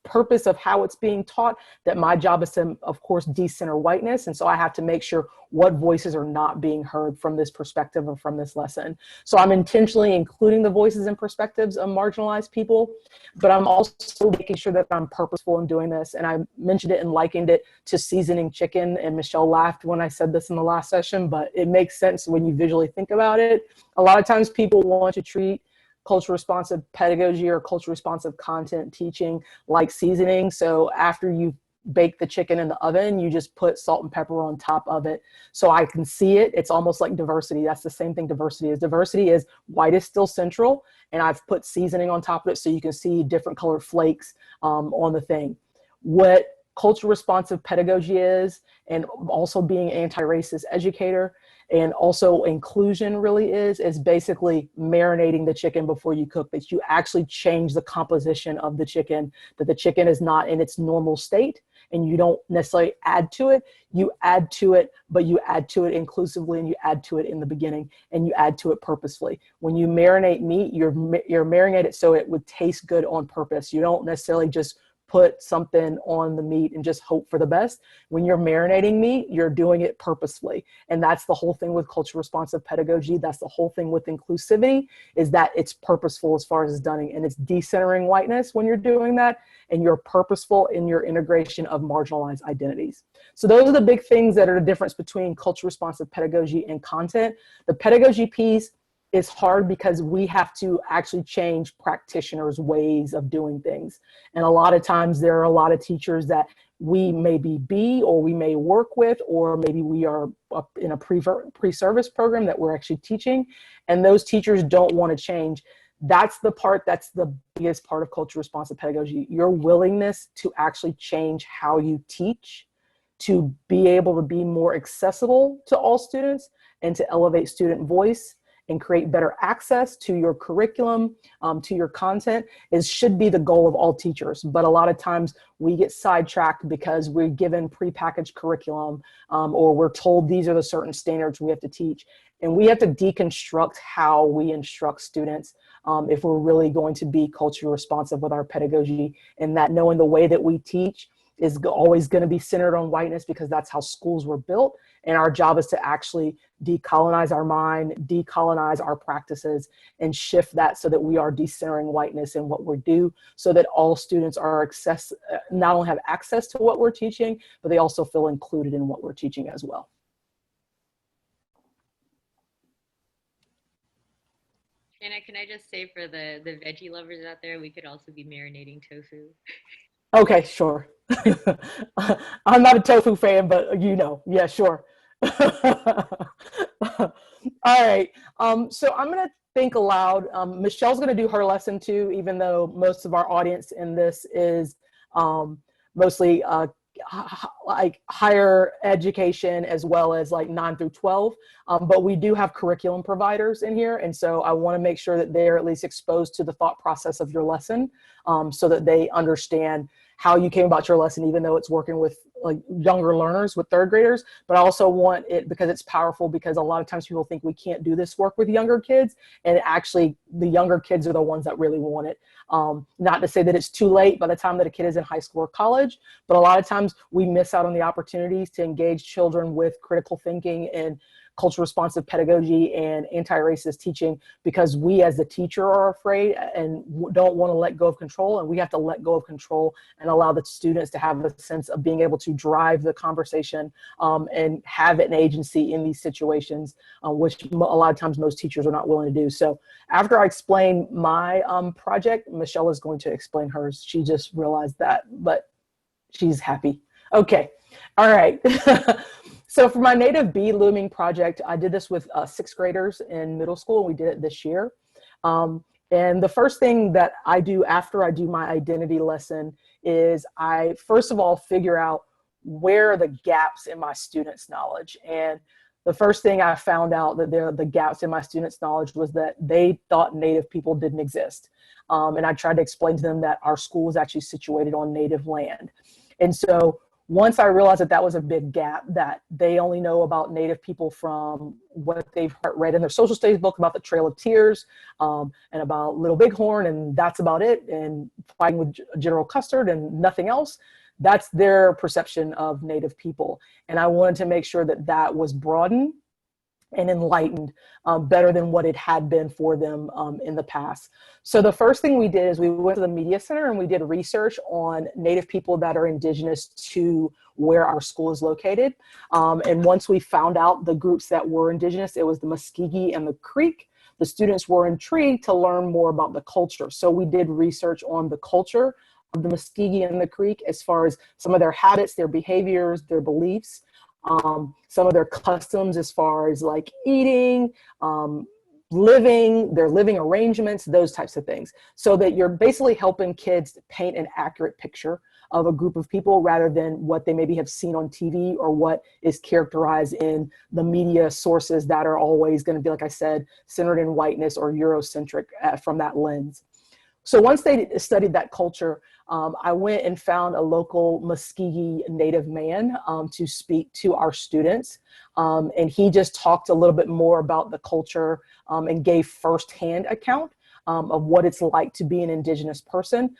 A: purpose of how it's being taught, that my job is to, of course, decenter whiteness. And so I have to make sure what voices are not being heard from this perspective or from this lesson. So I'm intentionally including the voices and perspectives of marginalized people, but I'm also making sure that I'm purposeful in doing this. And I mentioned it and likened it to seasoning chicken, and Michelle laughed when I said this in the last session, but it makes sense when you visually think about it. A lot of times people want to treat culture responsive pedagogy or culture responsive content teaching like seasoning. So after you bake the chicken in the oven, you just put salt and pepper on top of it. So I can see it. It's almost like diversity. That's the same thing diversity is. Diversity is white is still central, and I've put seasoning on top of it so you can see different colored flakes on the thing. What culture responsive pedagogy is, and also being anti-racist educator, and also inclusion really is basically marinating the chicken before you cook, that you actually change the composition of the chicken, that the chicken is not in its normal state, and you don't necessarily add to it. You add to it, but you add to it inclusively, and you add to it in the beginning, and you add to it purposefully. When you marinate meat, you're marinated it so it would taste good on purpose. You don't necessarily just put something on the meat and just hope for the best. When you're marinating meat, you're doing it purposefully. And that's the whole thing with culture responsive pedagogy. That's the whole thing with inclusivity, is that it's purposeful as far as it's done. And it's decentering whiteness when you're doing that, and you're purposeful in your integration of marginalized identities. So those are the big things that are the difference between culture responsive pedagogy and content. The pedagogy piece is hard because we have to actually change practitioners' ways of doing things. And a lot of times there are a lot of teachers that we maybe be, or we may work with, or maybe we are in a pre-service program that we're actually teaching, and those teachers don't want to change. That's the part that's the biggest part of culture responsive pedagogy. Your willingness to actually change how you teach, to be able to be more accessible to all students, and to elevate student voice and create better access to your curriculum, to your content, should be the goal of all teachers. But a lot of times we get sidetracked because we're given prepackaged curriculum, or we're told these are the certain standards we have to teach. And we have to deconstruct how we instruct students if we're really going to be culturally responsive with our pedagogy, and that knowing the way that we teach is always going to be centered on whiteness, because that's how schools were built. And our job is to actually decolonize our mind, decolonize our practices, and shift that so that we are decentering whiteness in what we do, so that all students are not only have access to what we're teaching, but they also feel included in what we're teaching as well.
B: Shana, can I just say for the veggie lovers out there, we could also be marinating tofu.
A: Okay, sure. I'm not a tofu fan, but yeah, sure. All right. So I'm going to think aloud. Michelle's going to do her lesson too, even though most of our audience in this is mostly like higher education as well as like 9 through 12. But we do have curriculum providers in here. And so I want to make sure that they're at least exposed to the thought process of your lesson, so that they understand how you came about your lesson, even though it's working with like younger learners, with third graders. But I also want it because it's powerful, because a lot of times people think we can't do this work with younger kids, and actually the younger kids are the ones that really want it. Not to say that it's too late by the time that a kid is in high school or college, but a lot of times we miss out on the opportunities to engage children with critical thinking and culture responsive pedagogy and anti-racist teaching, because we as the teacher are afraid and don't want to let go of control, and we have to let go of control and allow the students to have a sense of being able to drive the conversation, and have an agency in these situations, which a lot of times most teachers are not willing to do. So after I explain my project, Michelle is going to explain hers. She just realized that, but she's happy. Okay, all right. So for my native bee looming project, I did this with 6th graders in middle school, and we did it this year. And the first thing that I do after I do my identity lesson is I, first of all, figure out where are the gaps in my students' knowledge. And the first thing I found out that the gaps in my students' knowledge was that they thought Native people didn't exist. And I tried to explain to them that our school is actually situated on Native land. And so once I realized that that was a big gap, that they only know about Native people from what they've read in their social studies book about the Trail of Tears, and about Little Bighorn, and that's about it, and fighting with General Custard and nothing else. That's their perception of Native people. And I wanted to make sure that that was broadened and enlightened, better than what it had been for them in the past. So the first thing we did is we went to the Media Center and we did research on Native people that are indigenous to where our school is located. And once we found out the groups that were indigenous, it was the Muskegee and the Creek. The students were intrigued to learn more about the culture. So we did research on the culture of the Muskegee and the Creek, as far as some of their habits, their behaviors, their beliefs. Some of their customs as far as like eating, living, their living arrangements, those types of things. So that you're basically helping kids paint an accurate picture of a group of people rather than what they maybe have seen on TV or what is characterized in the media sources that are always going to be, like I said, centered in whiteness or Eurocentric from that lens. So once they studied that culture, I went and found a local Muskegee Native man to speak to our students. And he just talked a little bit more about the culture and gave firsthand account of what it's like to be an indigenous person,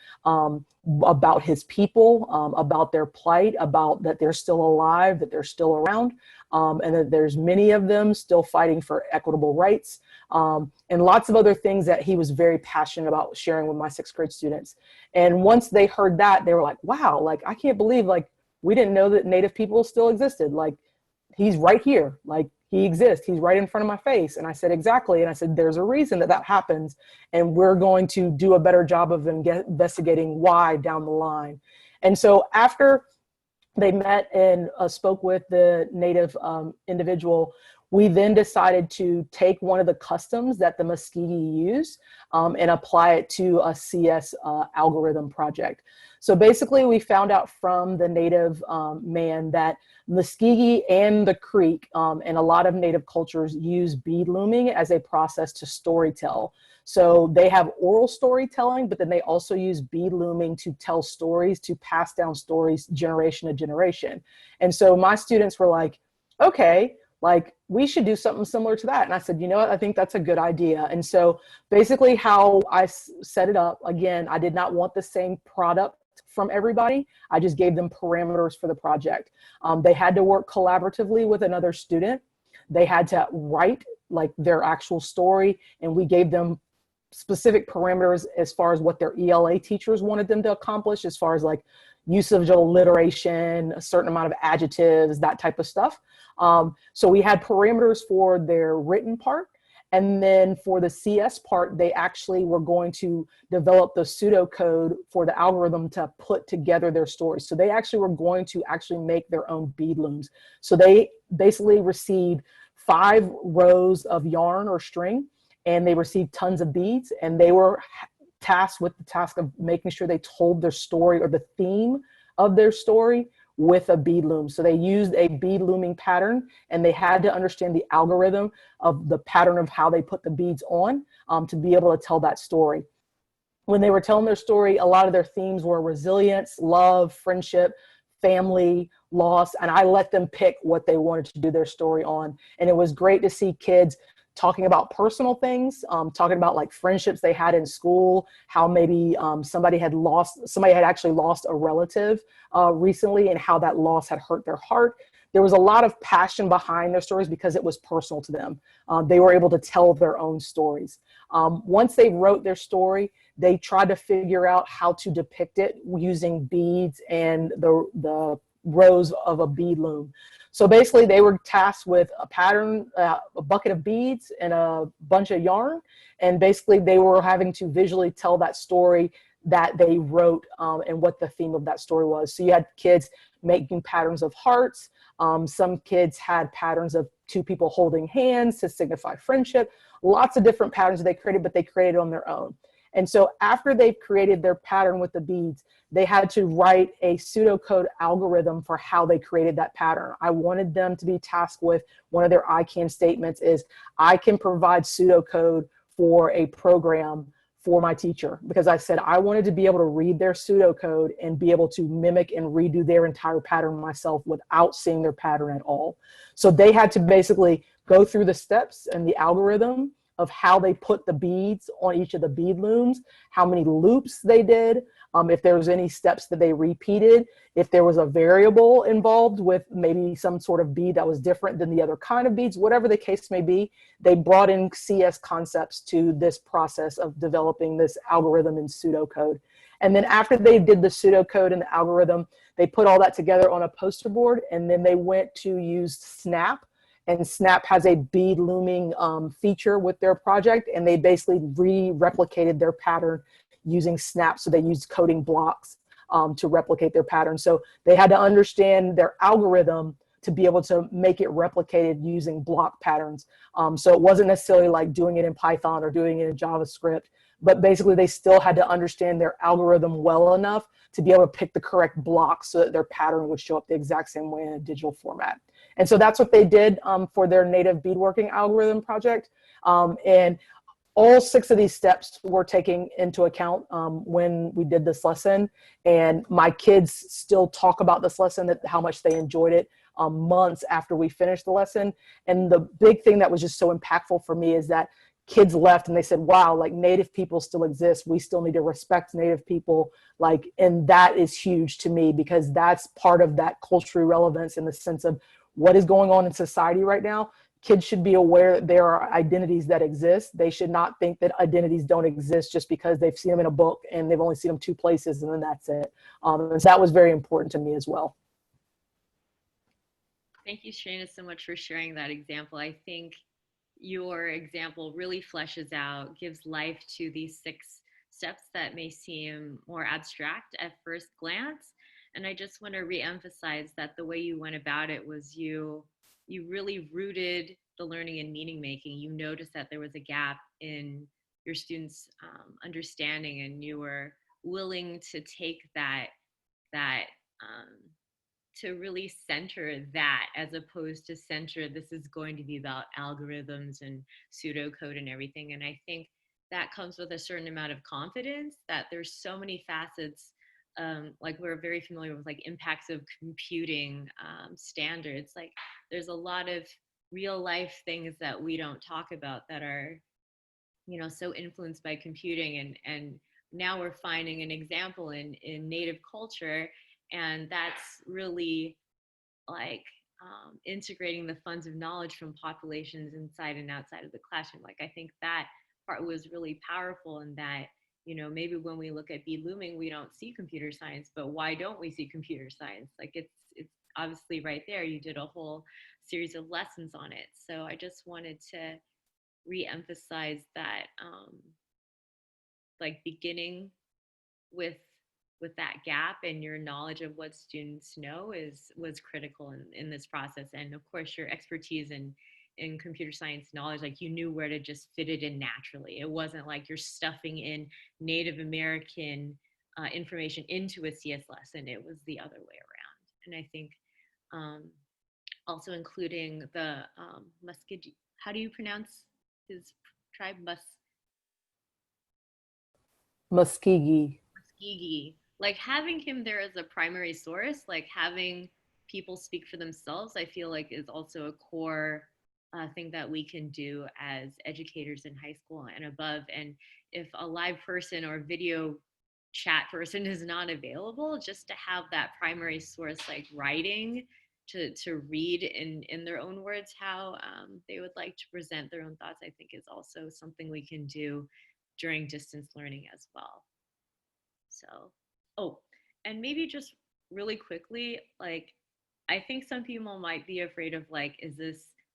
A: about his people, about their plight, about that they're still alive, that they're still around, and that there's many of them still fighting for equitable rights, and lots of other things that he was very passionate about sharing with my 6th grade students. And once they heard that, they were like, wow, like, I can't believe, like, we didn't know that Native people still existed. Like, he's right here. Like, he exists. He's right in front of my face. And I said, exactly. And I said, there's a reason that that happens. And we're going to do a better job of investigating why down the line. And so after they met and spoke with the Native individual, we then decided to take one of the customs that the Muskegee use and apply it to a CS algorithm project. So basically we found out from the Native man that Muskegee and the Creek and a lot of Native cultures use bead looming as a process to storytell. So they have oral storytelling, but then they also use bead looming to tell stories, to pass down stories generation to generation. And so my students were like, okay, like, we should do something similar to that. And I said, you know what, I think that's a good idea. And so basically how I set it up, again, I did not want the same product from everybody. I just gave them parameters for the project. They had to work collaboratively with another student. They had to write like their actual story, and we gave them specific parameters as far as what their ELA teachers wanted them to accomplish, as far as like use of alliteration, a certain amount of adjectives, that type of stuff. So we had parameters for their written part. And then for the CS part, they actually were going to develop the pseudocode for the algorithm to put together their stories. So they actually were going to actually make their own bead looms. So they basically received 5 rows of yarn or string, and they received tons of beads, and they were tasked with the task of making sure they told their story or the theme of their story with a bead loom. So they used a bead looming pattern, and they had to understand the algorithm of the pattern of how they put the beads on to be able to tell that story. When they were telling their story, a lot of their themes were resilience, love, friendship, family, loss, and I let them pick what they wanted to do their story on. And it was great to see kids talking about personal things, talking about like friendships they had in school, how maybe somebody had actually lost a relative recently, and how that loss had hurt their heart. There was a lot of passion behind their stories because it was personal to them. They were able to tell their own stories. Once they wrote their story, they tried to figure out how to depict it using beads and the rows of a bead loom. So basically they were tasked with a pattern, a bucket of beads and a bunch of yarn. And basically they were having to visually tell that story that they wrote and what the theme of that story was. So you had kids making patterns of hearts. Some kids had patterns of two people holding hands to signify friendship. Lots of different patterns they created, but they created on their own. And so after they created their pattern with the beads, they had to write a pseudocode algorithm for how they created that pattern. I wanted them to be tasked with one of their I can statements is, I can provide pseudocode for a program for my teacher, because I said I wanted to be able to read their pseudocode and be able to mimic and redo their entire pattern myself without seeing their pattern at all. So they had to basically go through the steps and the algorithm of how they put the beads on each of the bead looms, how many loops they did, if there was any steps that they repeated, if there was a variable involved with maybe some sort of bead that was different than the other kind of beads, whatever the case may be, they brought in CS concepts to this process of developing this algorithm in pseudocode. And then after they did the pseudocode and the algorithm, they put all that together on a poster board, and then they went to use Snap. And Snap has a bead looming feature with their project, and they basically replicated their pattern using Snap. So they used coding blocks to replicate their pattern. So they had to understand their algorithm to be able to make it replicated using block patterns. So it wasn't necessarily like doing it in Python or doing it in JavaScript, but basically they still had to understand their algorithm well enough to be able to pick the correct blocks so that their pattern would show up the exact same way in a digital format. And so that's what they did for their native beadworking algorithm project. And all 6 of these steps were taken into account when we did this lesson. And my kids still talk about this lesson, that how much they enjoyed it months after we finished the lesson. And the big thing that was just so impactful for me is that kids left and they said, wow, like Native people still exist. We still need to respect Native people. Like, and that is huge to me, because that's part of that cultural relevance in the sense of what is going on in society right now. Kids should be aware that there are identities that exist. They should not think that identities don't exist just because they've seen them in a book and they've only seen them 2 places and then that's it. And so that was very important to me as well.
B: Thank you, Shana, so much for sharing that example. I think your example really fleshes out, gives life to these 6 steps that may seem more abstract at first glance. And I just want to reemphasize that the way you went about it was you really rooted the learning in meaning making. You noticed that there was a gap in your students' understanding, and you were willing to take that to really center that, as opposed to center this is going to be about algorithms and pseudocode and everything. And I think that comes with a certain amount of confidence, that there's so many facets. Like, we're very familiar with like impacts of computing standards. Like, there's a lot of real life things that we don't talk about that are, you know, so influenced by computing. And now we're finding an example in Native culture. And that's really like integrating the funds of knowledge from populations inside and outside of the classroom. Like, I think that part was really powerful, in that, you know, maybe when we look at bead looming, we don't see computer science, but why don't we see computer science? Like, it's obviously right there. You did a whole series of lessons on it. So I just wanted to re-emphasize that, like, beginning with that gap and your knowledge of what students know was critical in this process. And of course, your expertise in computer science knowledge, like, you knew where to just fit it in naturally. It wasn't like you're stuffing in Native American information into a CS lesson. It was the other way around. And I think also including the Muskogee, how do you pronounce his tribe?
A: Muskegee.
B: Muskegee. Like having him there as a primary source, like having people speak for themselves, I feel like is also a core thing that we can do as educators in high school and above. And if a live person or video chat person is not available, just to have that primary source like writing to read in their own words how they would like to present their own thoughts, I think is also something we can do during distance learning as well. So, oh, and maybe just really quickly, like, I think some people might be afraid of like,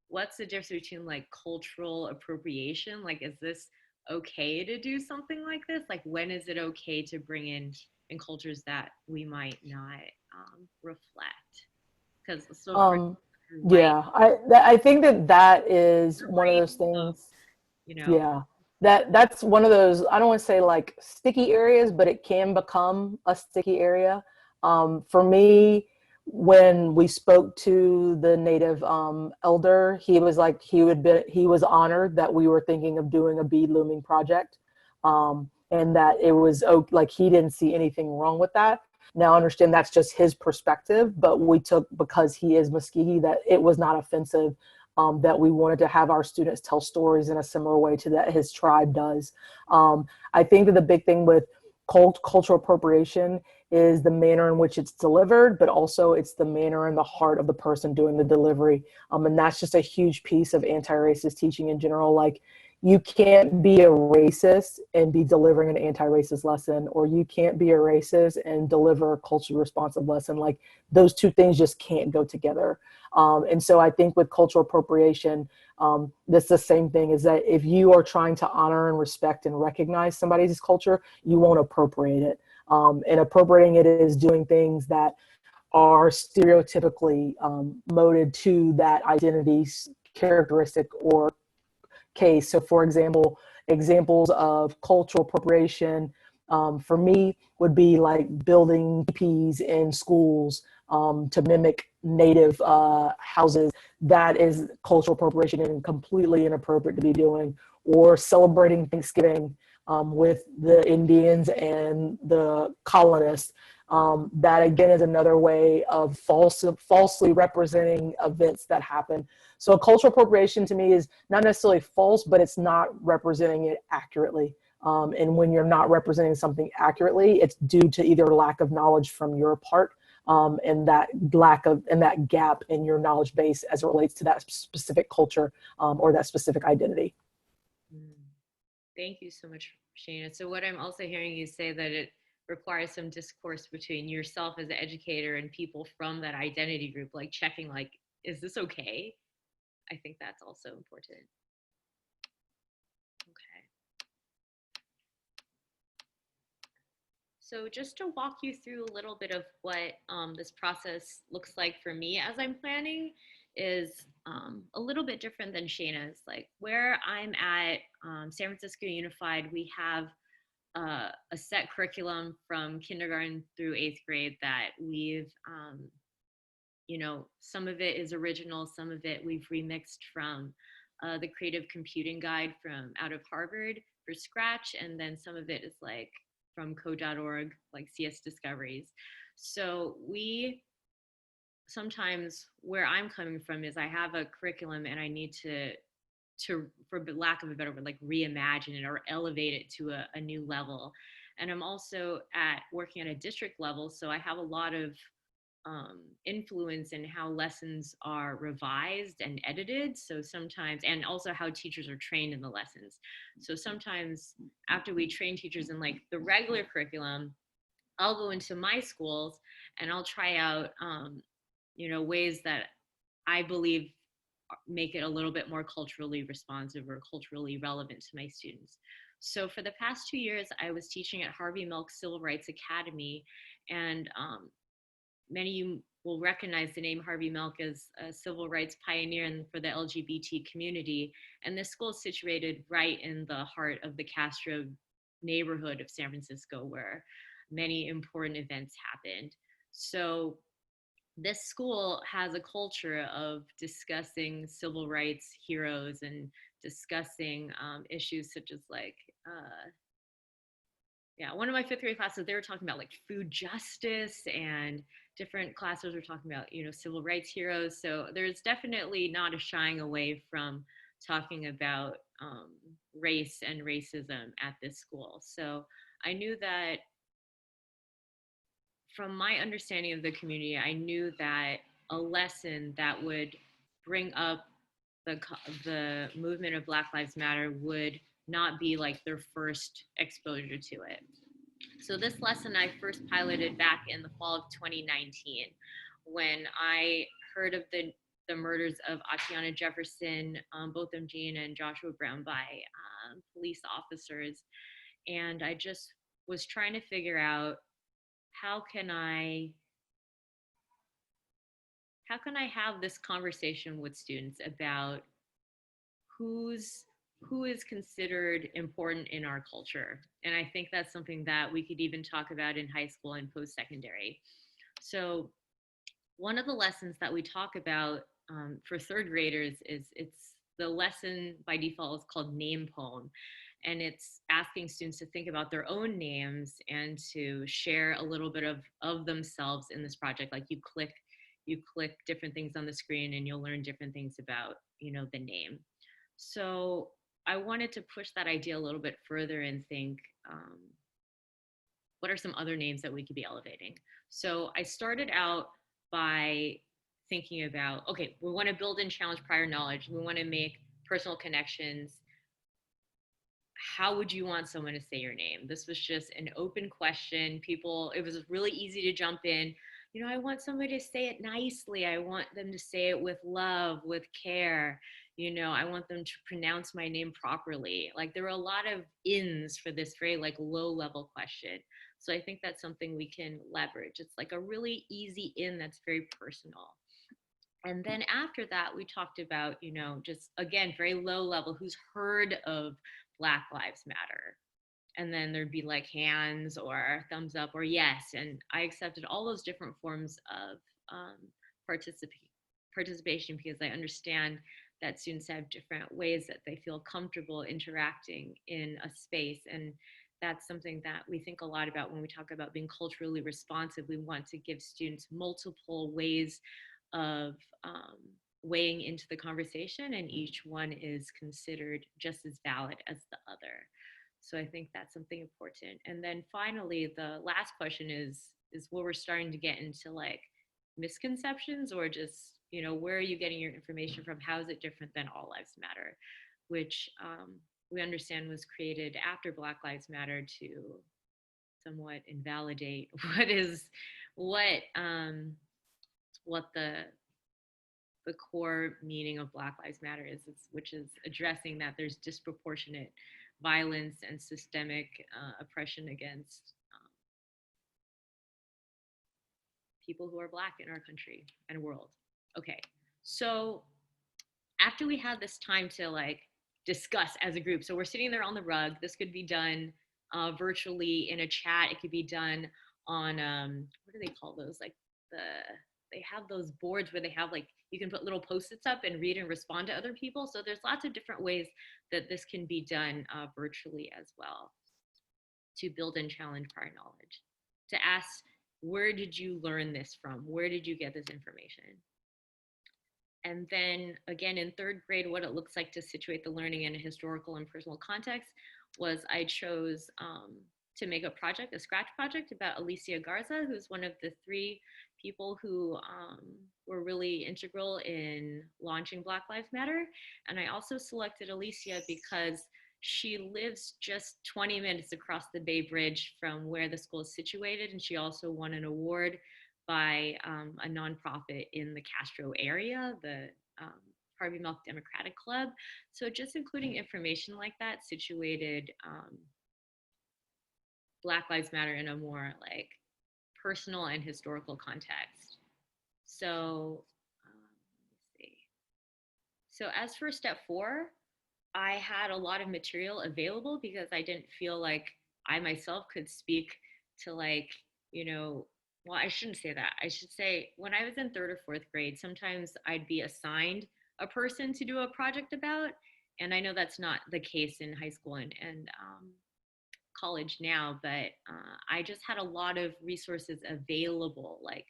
B: what's the difference between like cultural appropriation? Like, is this okay to do something like this? Like, when is it okay to bring in cultures that we might not reflect? Because so for right,
A: Yeah, I think that is one of
B: right,
A: those things.
B: you know,
A: Yeah, that's one of those, I don't want to say like sticky areas, but it can become a sticky area. For me, when we spoke to the native elder, he was like, he was honored that we were thinking of doing a bead looming project. And that it was like, he didn't see anything wrong with that. Now, I understand that's just his perspective, but we took, because he is Muskegee, that it was not offensive, that we wanted to have our students tell stories in a similar way to that his tribe does. I think that the big thing with cultural appropriation is the manner in which it's delivered, but also it's the manner and the heart of the person doing the delivery. And that's just a huge piece of anti-racist teaching in general. Like, you can't be a racist and be delivering an anti-racist lesson, or you can't be a racist and deliver a culturally responsive lesson. Like, those two things just can't go together. And so I think with cultural appropriation, that's the same thing, is that if you are trying to honor and respect and recognize somebody's culture, you won't appropriate it. And appropriating it is doing things that are stereotypically moded to that identity's characteristic or case. So for example, examples of cultural appropriation for me would be like building teepees in schools to mimic native houses. That is cultural appropriation and completely inappropriate to be doing. Or celebrating Thanksgiving with the Indians and the colonists. That again is another way of falsely representing events that happen. So cultural appropriation to me is not necessarily false, but it's not representing it accurately. And when you're not representing something accurately, it's due to either lack of knowledge from your part, and that that gap in your knowledge base as it relates to that specific culture or that specific identity.
B: Thank you so much, Shana. So what I'm also hearing you say that it requires some discourse between yourself as an educator and people from that identity group, like checking, like, is this okay? I think that's also important. Okay. So just to walk you through a little bit of what this process looks like for me as I'm planning is a little bit different than Shana's. Like where I'm at San Francisco Unified, we have a set curriculum from kindergarten through 8th grade that we've, some of it is original, some of it we've remixed from the Creative Computing Guide from out of Harvard for Scratch, and then some of it is like from code.org, like CS Discoveries. So we sometimes, where I'm coming from is I have a curriculum and I need to for lack of a better word, like reimagine it or elevate it to a new level. And I'm also working at a district level, so I have a lot of influence in how lessons are revised and edited. So sometimes, and also how teachers are trained in the lessons. So sometimes after we train teachers in like the regular curriculum, I'll go into my schools and I'll try out, ways that I believe make it a little bit more culturally responsive or culturally relevant to my students. So for the past 2 years, I was teaching at Harvey Milk Civil Rights Academy, and many of you will recognize the name Harvey Milk as a civil rights pioneer for the LGBT community. And this school is situated right in the heart of the Castro neighborhood of San Francisco, where many important events happened. So this school has a culture of discussing civil rights heroes and discussing issues such as like, yeah, one of my fifth grade classes, they were talking about like food justice, and different classes were talking about, civil rights heroes. So there's definitely not a shying away from talking about race and racism at this school. So I knew that from my understanding of the community, I knew that a lesson that would bring up the movement of Black Lives Matter would not be like their first exposure to it. So this lesson I first piloted back in the fall of 2019 when I heard of the murders of Atiana Jefferson, Botham Jean, and Joshua Brown by police officers. And I just was trying to figure out how can I have this conversation with students about who is considered important in our culture. And I think that's something that we could even talk about in high school and post-secondary. So one of the lessons that we talk about for third graders is it's the lesson by default is called name poem. And it's asking students to think about their own names and to share a little bit of themselves in this project. Like you click different things on the screen and you'll learn different things about, the name. So I wanted to push that idea a little bit further and think, what are some other names that we could be elevating? So I started out by thinking about, okay, we want to build and challenge prior knowledge. We want to make personal connections. How would you want someone to say your name? This was just an open question. It was really easy to jump in. I want somebody to say it nicely. I want them to say it with love, with care. I want them to pronounce my name properly. Like there were a lot of ins for this very like low level question. So I think that's something we can leverage. It's like a really easy in that's very personal. And then after that, we talked about, just again, very low level, who's heard of Black Lives Matter. And then there'd be like hands or thumbs up or yes. And I accepted all those different forms of participation because I understand that students have different ways that they feel comfortable interacting in a space. And that's something that we think a lot about when we talk about being culturally responsive. We want to give students multiple ways of weighing into the conversation, and each one is considered just as valid as the other. So I think that's something important. And then finally, the last question is where we're starting to get into like misconceptions or just, where are you getting your information from? How is it different than All Lives Matter, which we understand was created after Black Lives Matter to somewhat invalidate what the core meaning of Black Lives Matter is, which is addressing that there's disproportionate violence and systemic oppression against people who are Black in our country and world. Okay, so after we had this time to like discuss as a group, so we're sitting there on the rug. This could be done virtually in a chat. It could be done on what do they call those? Like they have those boards where they have like you can put little post-its up and read and respond to other people. So there's lots of different ways that this can be done virtually as well to build and challenge prior knowledge. To ask, where did you learn this from? Where did you get this information? And then again, in third grade, what it looks like to situate the learning in a historical and personal context was I chose to make a project, a scratch project about Alicia Garza, who's one of the 3 people who were really integral in launching Black Lives Matter. And I also selected Alicia because she lives just 20 minutes across the Bay Bridge from where the school is situated. And she also won an award by a nonprofit in the Castro area, the Harvey Milk Democratic Club. So just including information like that situated Black Lives Matter in a more like personal and historical context. So let's see. So as for step 4, I had a lot of material available because I didn't feel like I myself could speak to like, well, I shouldn't say that. I should say when I was in third or fourth grade, sometimes I'd be assigned a person to do a project about. And I know that's not the case in high school and college now, but I just had a lot of resources available, like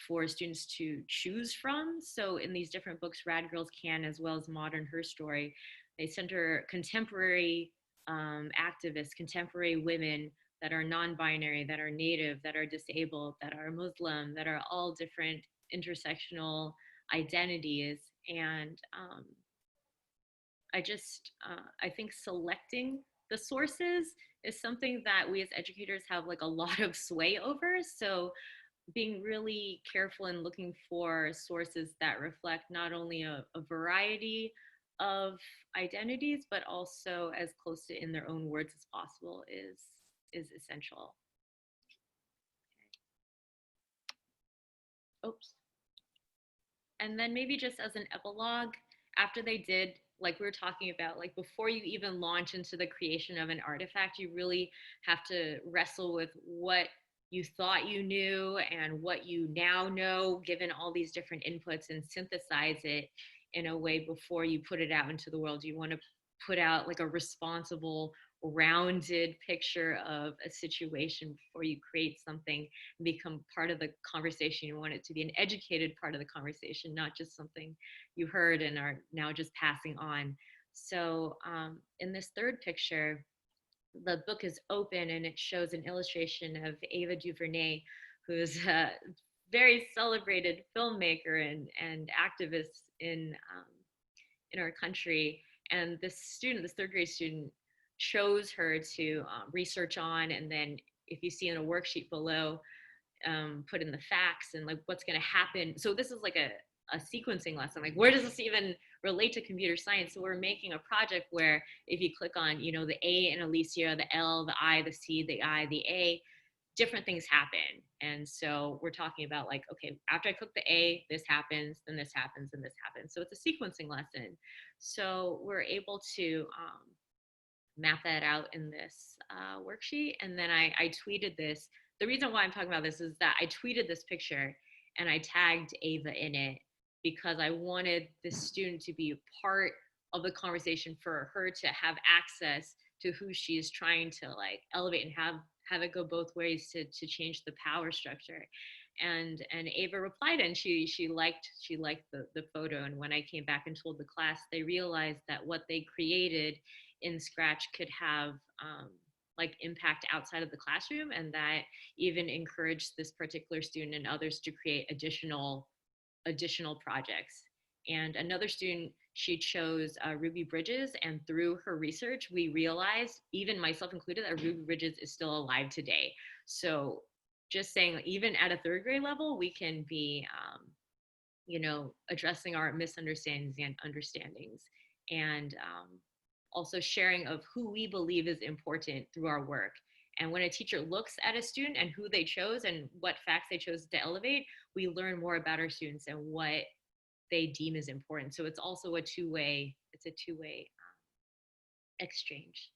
B: for students to choose from. So in these different books, Rad Girls Can, as well as Modern Her Story, they center contemporary activists, contemporary women that are non-binary, that are Native, that are disabled, that are Muslim, that are all different intersectional identities. And I think selecting the sources is something that we as educators have like a lot of sway over. So being really careful and looking for sources that reflect not only a variety of identities, but also as close to in their own words as possible is essential. Oops. And then maybe just as an epilogue, after they did, like we were talking about, like before you even launch into the creation of an artifact, you really have to wrestle with what you thought you knew and what you now know, given all these different inputs, and synthesize it in a way before you put it out into the world. You want to put out like a responsible, rounded picture of a situation before you create something and become part of the conversation. You want it to be an educated part of the conversation, not just something you heard and are now just passing on. So in this third picture, the book is open and it shows an illustration of Ava DuVernay, who's a very celebrated filmmaker and activist in our country. And this student, this third grade student, chose her to research on, and then if you see in a worksheet below, put in the facts and like what's going to happen. So this is like a sequencing lesson, like where does this even relate to computer science? So we're making a project where if you click on, you know, the A in Alicia, the L, the I, the C, the I, the A, different things happen. And so we're talking about like, okay, after I click the A, this happens, then this happens, and this happens. So it's a sequencing lesson. So we're able to map that out in this worksheet. And then I tweeted this. The reason why I'm talking about this is that I tweeted this picture and I tagged Ava in it because I wanted this student to be part of the conversation, for her to have access to who she is trying to like elevate and have it go both ways to change the power structure. And Ava replied, and she liked the photo. And when I came back and told the class, they realized that what they created in Scratch could have like impact outside of the classroom, and that even encouraged this particular student and others to create additional projects. And another student, she chose Ruby Bridges, and through her research, we realized, even myself included, that Ruby Bridges is still alive today. So just saying, even at a third grade level, we can be, you know, addressing our misunderstandings and understandings, and also sharing of who we believe is important through our work. And when a teacher looks at a student and who they chose and what facts they chose to elevate, we learn more about our students and what they deem as important. So it's also a two-way exchange.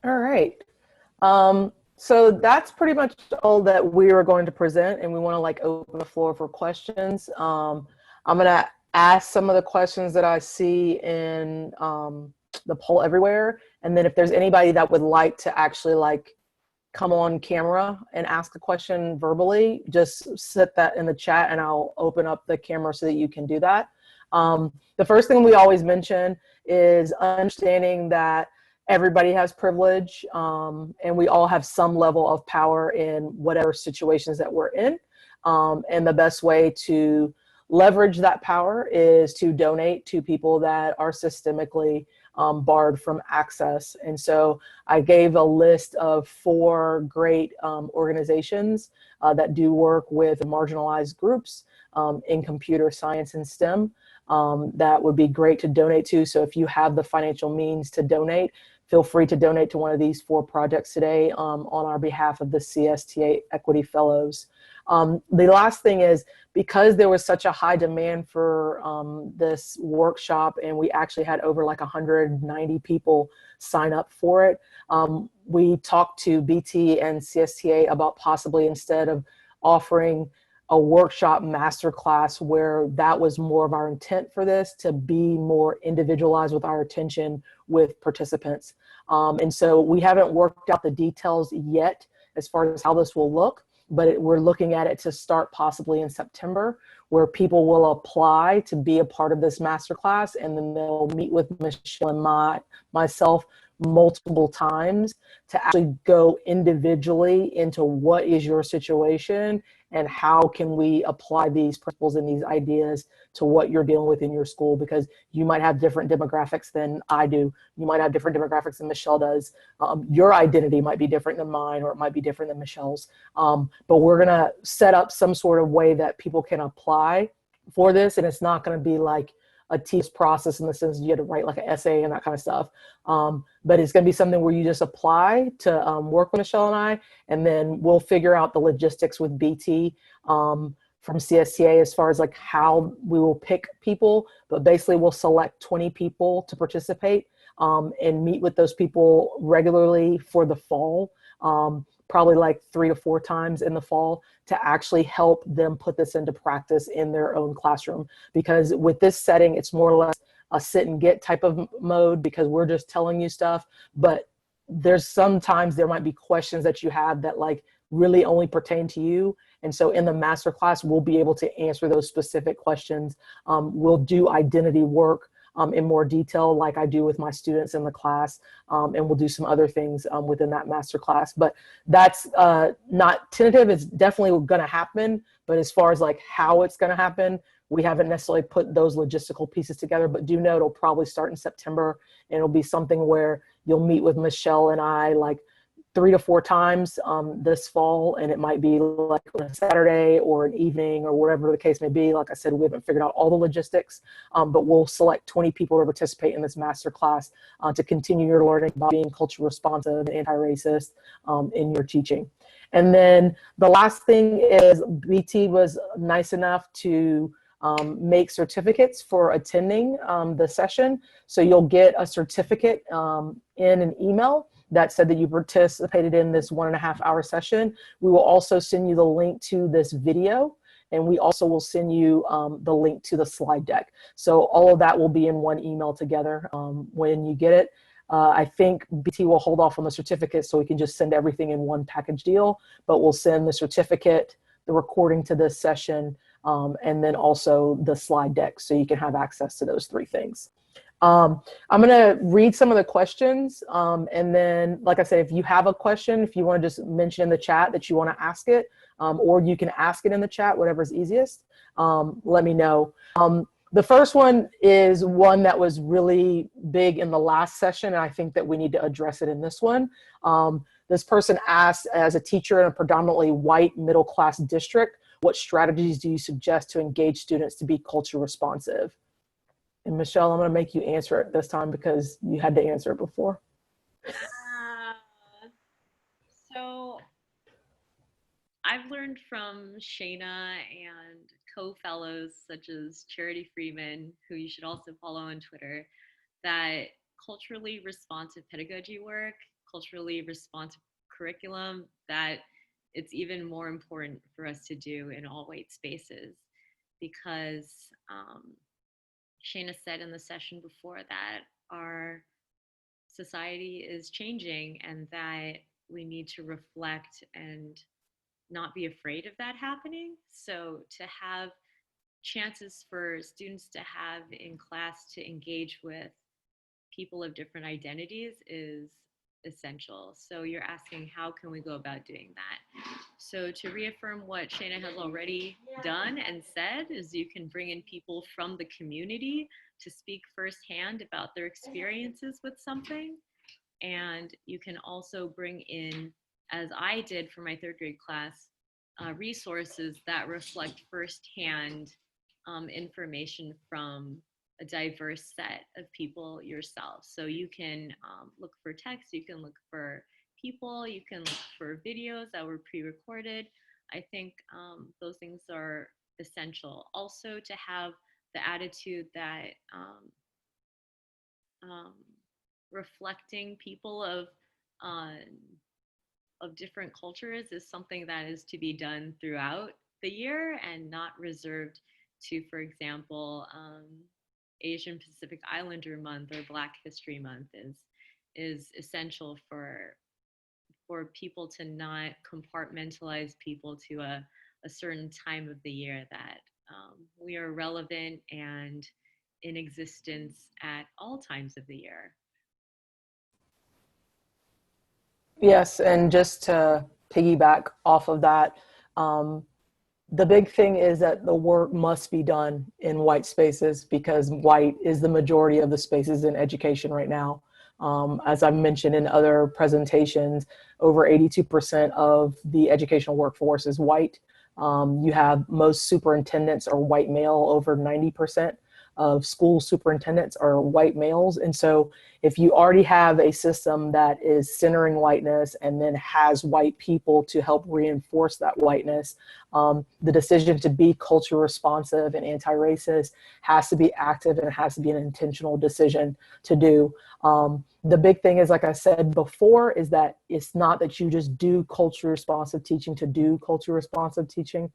A: All right. So that's pretty much all that we are going to present, and we want to like open the floor for questions. I'm going to ask some of the questions that I see in the poll everywhere, and then if there's anybody that would like to actually like come on camera and ask a question verbally, just set that in the chat and I'll open up the camera so that you can do that. The first thing we always mention is understanding that everybody has privilege, and we all have some level of power in whatever situations that we're in. And the best way to leverage that power is to donate to people that are systemically barred from access. And so I gave a list of 4 great organizations that do work with marginalized groups in computer science and STEM that would be great to donate to. So if you have the financial means to donate, feel free to donate to one of these 4 projects today on our behalf of the CSTA Equity Fellows. The last thing is, because there was such a high demand for this workshop, and we actually had over like 190 people sign up for it, we talked to BT and CSTA about possibly, instead of offering a workshop masterclass where that was more of our intent for this, to be more individualized with our attention with participants. And so we haven't worked out the details yet as far as how this will look, but we're looking at it to start possibly in September, where people will apply to be a part of this masterclass, and then they'll meet with Michelle and myself multiple times to actually go individually into what is your situation and how can we apply these principles and these ideas to what you're dealing with in your school, because you might have different demographics than I do. You might have different demographics than Michelle does. Your identity might be different than mine, or it might be different than Michelle's. But we're gonna set up some sort of way that people can apply for this, and it's not gonna be like a tedious process in the sense you had to write like an essay and that kind of stuff. But it's going to be something where you just apply to work with Michelle and I, and then we'll figure out the logistics with BT from CSTA as far as like how we will pick people. But basically we'll select 20 people to participate and meet with those people regularly for the fall. Probably like 3 to 4 times in the fall, to actually help them put this into practice in their own classroom. Because with this setting, it's more or less a sit and get type of mode, because we're just telling you stuff. But there's sometimes there might be questions that you have that like really only pertain to you. And so in the master class, we'll be able to answer those specific questions. We'll do identity work in more detail, like I do with my students in the class, and we'll do some other things within that master class. But that's not tentative. It's definitely going to happen. But as far as like how it's going to happen, we haven't necessarily put those logistical pieces together. But do know it'll probably start in September, and it'll be something where you'll meet with Michelle and I like 3 to 4 times this fall, and it might be like on a Saturday or an evening or whatever the case may be. Like I said, we haven't figured out all the logistics, but we'll select 20 people to participate in this masterclass to continue your learning about being culture responsive and anti-racist in your teaching. And then the last thing is, BT was nice enough to make certificates for attending the session. So you'll get a certificate in an email that said that you participated in this 1.5 hour session. We will also send you the link to this video, and we also will send you the link to the slide deck. So all of that will be in one email together when you get it. I think BT will hold off on the certificate so we can just send everything in one package deal, but we'll send the certificate, the recording to this session, and then also the slide deck, so you can have access to those 3 things. I'm going to read some of the questions, and then, like I said, if you have a question, if you want to just mention in the chat that you want to ask it, or you can ask it in the chat, whatever's easiest, let me know. The first one is one that was really big in the last session, and I think that we need to address it in this one. This person asked, as a teacher in a predominantly white middle-class district, what strategies do you suggest to engage students to be culture responsive? And Michelle, I'm going to make you answer it this time because you had to answer it before.
B: So I've learned from Shana and co-fellows such as Charity Freeman, who you should also follow on Twitter, that culturally responsive pedagogy work, culturally responsive curriculum, that it's even more important for us to do in all white spaces, because Shana said in the session before that our society is changing and that we need to reflect and not be afraid of that happening. So to have chances for students to have in class to engage with people of different identities is essential. So you're asking, how can we go about doing that? So to reaffirm what Shana has already done and said is, you can bring in people from the community to speak firsthand about their experiences with something. And you can also bring in, as I did for my 3rd grade class, resources that reflect firsthand information from a diverse set of people yourself. So you can look for text, you can look for people, you can look for videos that were pre-recorded. I think those things are essential. Also, to have the attitude that reflecting people uh, of different cultures is something that is to be done throughout the year and not reserved to, for example, Asian Pacific Islander Month or Black History Month is essential for people to not compartmentalize people to a certain time of the year, that we are relevant and in existence at all times of the year.
A: Yes, and just to piggyback off of that, the big thing is that the work must be done in white spaces because white is the majority of the spaces in education right now. As I mentioned in other presentations, over 82% of the educational workforce is white. You have most superintendents are white male, over 90% of school superintendents are white males. And so if you already have a system that is centering whiteness and then has white people to help reinforce that whiteness, the decision to be culture responsive and anti-racist has to be active, and it has to be an intentional decision to do. The big thing is, like I said before, is that it's not that you just do culture responsive teaching to do culture responsive teaching.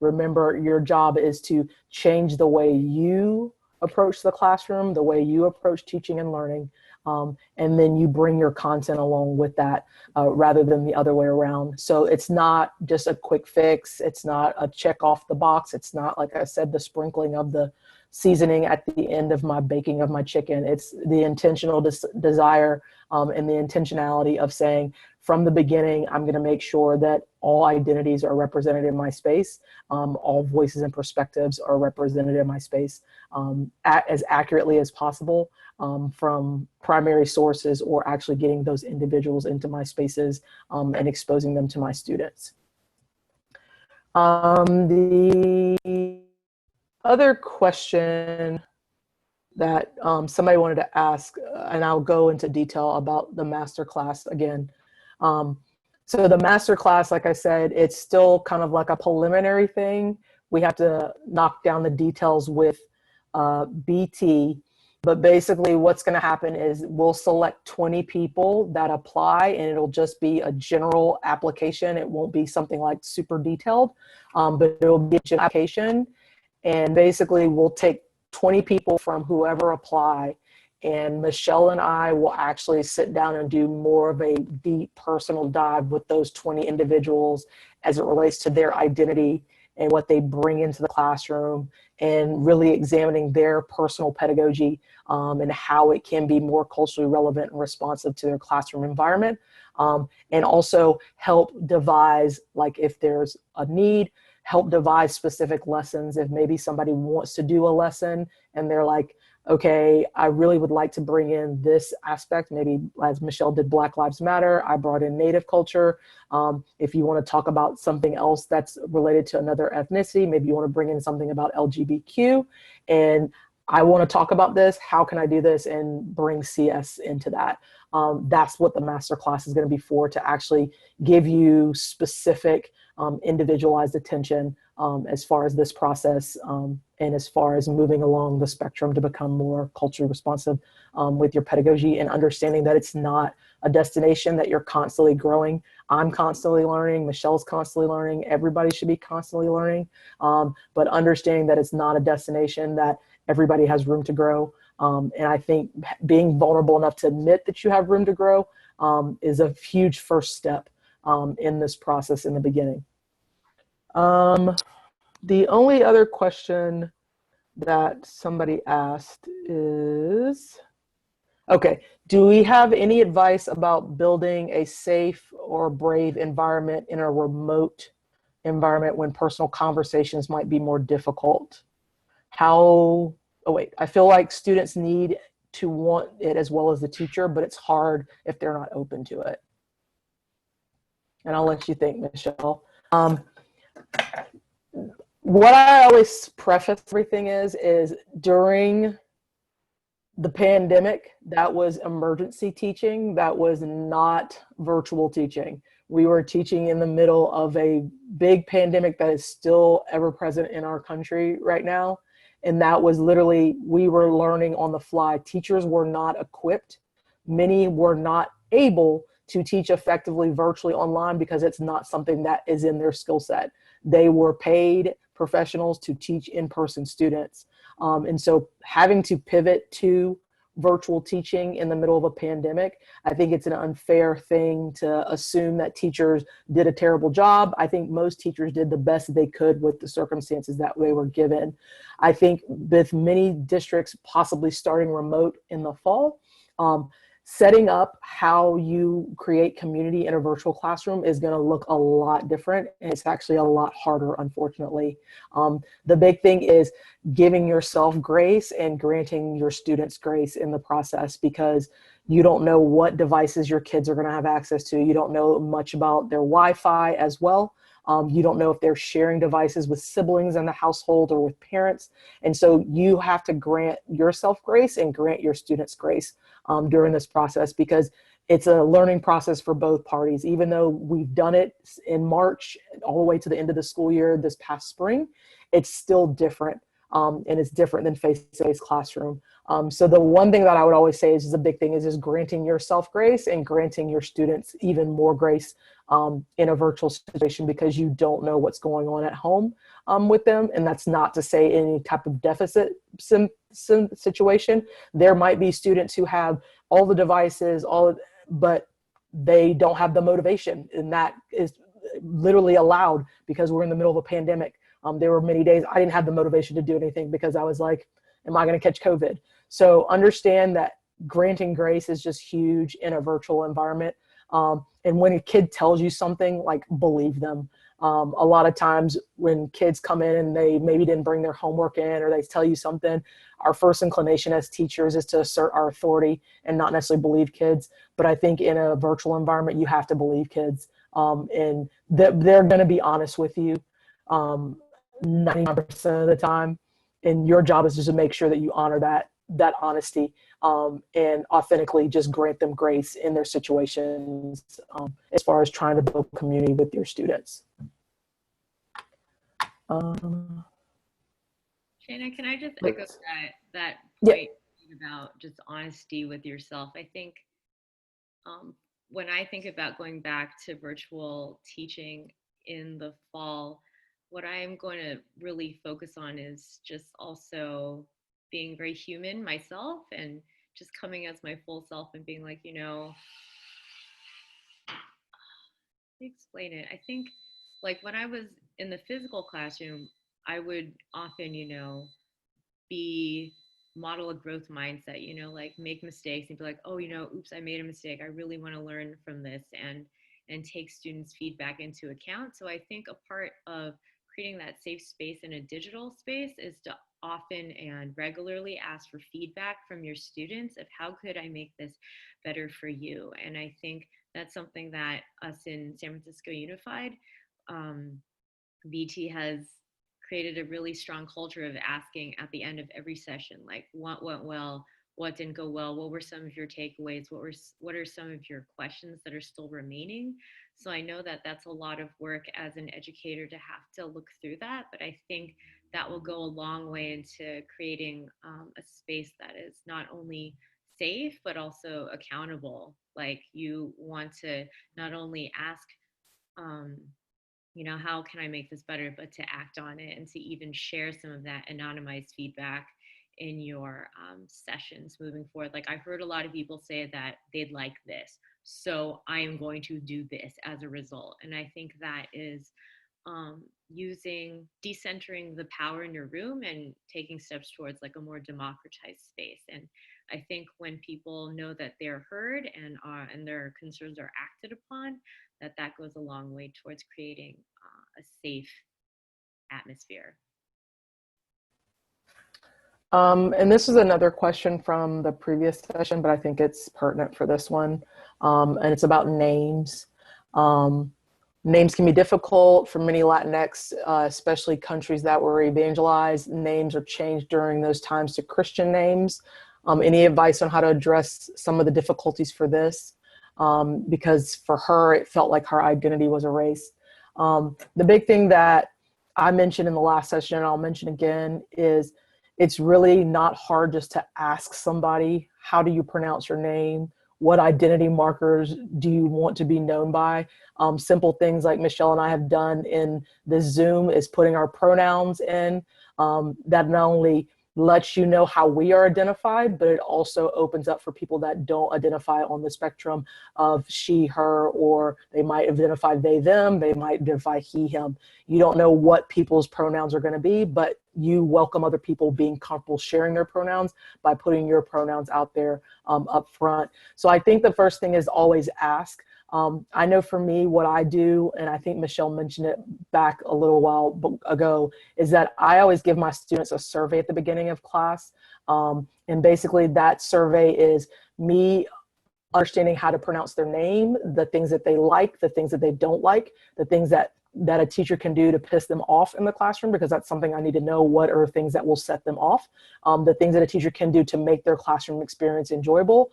A: Remember, your job is to change the way you approach the classroom, the way you approach teaching and learning, and then you bring your content along with that rather than the other way around. So it's not just a quick fix. It's not a check off the box. It's not, like I said, the sprinkling of the seasoning at the end of my baking of my chicken. It's the intentional desire and the intentionality of saying, from the beginning, I'm going to make sure that all identities are represented in my space. All voices and perspectives are represented in my space as accurately as possible from primary sources, or actually getting those individuals into my spaces and exposing them to my students. The other question that somebody wanted to ask, and I'll go into detail about the masterclass again. So the masterclass, like I said, it's still kind of like a preliminary thing. We have to knock down the details with BT, but basically what's going to happen is we'll select 20 people that apply, and it'll just be a general application. It won't be something like super detailed, but it'll be a general application. And basically we'll take 20 people from whoever apply, and Michelle and I will actually sit down and do more of a deep personal dive with those 20 individuals as it relates to their identity and what they bring into the classroom, and really examining their personal pedagogy and how it can be more culturally relevant and responsive to their classroom environment. And also help devise, like if there's a need, help devise specific lessons. If maybe somebody wants to do a lesson and they're like, okay, I really would like to bring in this aspect. Maybe as Michelle did Black Lives Matter, I brought in Native culture. If you want to talk about something else that's related to another ethnicity, maybe you want to bring in something about LGBTQ, and I want to talk about this, how can I do this and bring CS into that? That's what the masterclass is going to be for, to actually give you specific individualized attention as far as this process and as far as moving along the spectrum to become more culturally responsive with your pedagogy, and understanding that it's not a destination, that you're constantly growing. I'm constantly learning, Michelle's constantly learning, everybody should be constantly learning, but understanding that it's not a destination, that everybody has room to grow. And I think being vulnerable enough to admit that you have room to grow is a huge first step in this process in the beginning. The only other question that somebody asked is, okay, do we have any advice about building a safe or brave environment in a remote environment when personal conversations might be more difficult? How, oh wait, I feel like students need to want it as well as the teacher, but it's hard if they're not open to it. And I'll let you think, Michelle. What I always preface everything is during the pandemic, that was emergency teaching. That was not virtual teaching. We were teaching in the middle of a big pandemic that is still ever present in our country right now. And that was literally, we were learning on the fly. Teachers were not equipped. Many were not able to teach effectively virtually online because it's not something that is in their skill set. They were paid professionals to teach in-person students. And so having to pivot to virtual teaching in the middle of a pandemic, I think it's an unfair thing to assume that teachers did a terrible job. I think most teachers did the best they could with the circumstances that they were given. I think with many districts possibly starting remote in the fall, setting up how you create community in a virtual classroom is going to look a lot different, and it's actually a lot harder, unfortunately. The big thing is giving yourself grace and granting your students grace in the process, because you don't know what devices your kids are going to have access to. You don't know much about their Wi-Fi as well. You don't know if they're sharing devices with siblings in the household or with parents. And so you have to grant yourself grace and grant your students grace during this process, because it's a learning process for both parties. Even though we've done it in March all the way to the end of the school year this past spring, it's still different. And it's different than face-to-face classroom. So the one thing that I would always say is a big thing is just granting yourself grace and granting your students even more grace in a virtual situation, because you don't know what's going on at home with them. And that's not to say any type of deficit situation. There might be students who have all the devices, but they don't have the motivation, and that is literally allowed because we're in the middle of a pandemic. There were many days I didn't have the motivation to do anything because I was like, am I going to catch COVID? So understand that granting grace is just huge in a virtual environment. And when a kid tells you something, like, believe them. A lot of times when kids come in and they maybe didn't bring their homework in, or they tell you something, our first inclination as teachers is to assert our authority and not necessarily believe kids. But I think in a virtual environment, you have to believe kids, and they're going to be honest with you 99% of the time. And your job is just to make sure that you honor that honesty, and authentically just grant them grace in their situations, as far as trying to build community with your students.
B: Shana, can I just echo that
A: Yeah.
B: point about just honesty with yourself? I think when I think about going back to virtual teaching in the fall, what I'm going to really focus on is just also being very human myself, and just coming as my full self and being like, explain it. I think, like, when I was in the physical classroom, I would often, be model a growth mindset, like make mistakes and be like, oh, oops, I made a mistake. I really want to learn from this, and take students' feedback into account. So I think a part of creating that safe space in a digital space is to often and regularly ask for feedback from your students of how could I make this better for you. And I think that's something that us in San Francisco Unified, VT has created a really strong culture of asking at the end of every session, like, what went well, what didn't go well, what were some of your takeaways, what are some of your questions that are still remaining. So I know that that's a lot of work as an educator to have to look through that, but I think that will go a long way into creating a space that is not only safe but also accountable. Like, you want to not only ask how can I make this better, but to act on it and to even share some of that anonymized feedback in your sessions moving forward. Like, I heard a lot of people say that they'd like this, so I am going to do this as a result. And I think that is decentering the power in your room and taking steps towards like a more democratized space. And I think when people know that they're heard and their concerns are acted upon, that goes a long way towards creating a safe atmosphere.
A: And this is another question from the previous session, but I think it's pertinent for this one. And it's about names. Names can be difficult for many Latinx, especially countries that were evangelized. Names are changed during those times to Christian names. Any advice on how to address some of the difficulties for this? because for her, it felt like her identity was erased. The big thing that I mentioned in the last session, and I'll mention again, is it's really not hard just to ask somebody, how do you pronounce your name? What identity markers do you want to be known by? Simple things like Michelle and I have done in this Zoom is putting our pronouns in. That not only lets you know how we are identified, but it also opens up for people that don't identify on the spectrum of she, her, or they might identify they, them, they might identify he, him. You don't know what people's pronouns are going to be, but you welcome other people being comfortable sharing their pronouns by putting your pronouns out there up front. So I think the first thing is always ask. I know for me, what I do, and I think Michelle mentioned it back a little while ago, is that I always give my students a survey at the beginning of class. And basically that survey is me understanding how to pronounce their name, the things that they like, the things that they don't like, the things that a teacher can do to piss them off in the classroom, because that's something I need to know. What are things that will set them off? The things that a teacher can do to make their classroom experience enjoyable.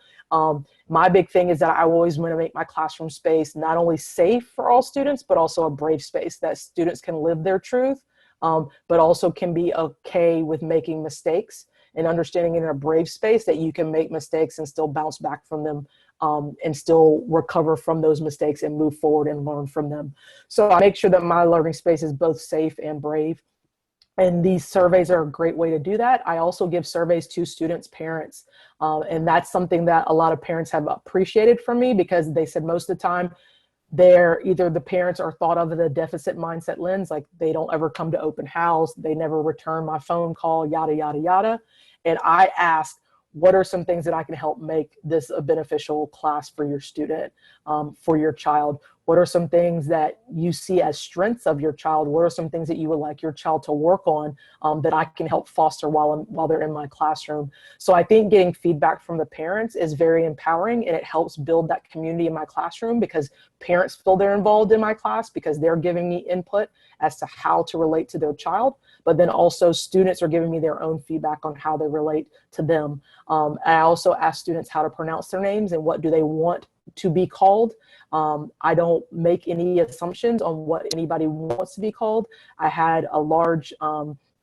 A: My big thing is that I always want to make my classroom space not only safe for all students, but also a brave space that students can live their truth, but also can be okay with making mistakes, and understanding in a brave space that you can make mistakes and still bounce back from them, and still recover from those mistakes and move forward and learn from them. So I make sure that my learning space is both safe and brave. And these surveys are a great way to do that. I also give surveys to students' parents. And that's something that a lot of parents have appreciated from me, because they said most of the time, they're either the parents are thought of the deficit mindset lens, like they don't ever come to open house, they never return my phone call, yada, yada, yada. And I asked, what are some things that I can help make this a beneficial class for your student, for your child? What are some things that you see as strengths of your child? What are some things that you would like your child to work on, that I can help foster while they're in my classroom? So I think getting feedback from the parents is very empowering, and it helps build that community in my classroom, because parents feel they're involved in my class because they're giving me input as to how to relate to their child. But then also students are giving me their own feedback on how they relate to them. I also ask students how to pronounce their names and what do they want to be called. I don't make any assumptions on what anybody wants to be called. I had a large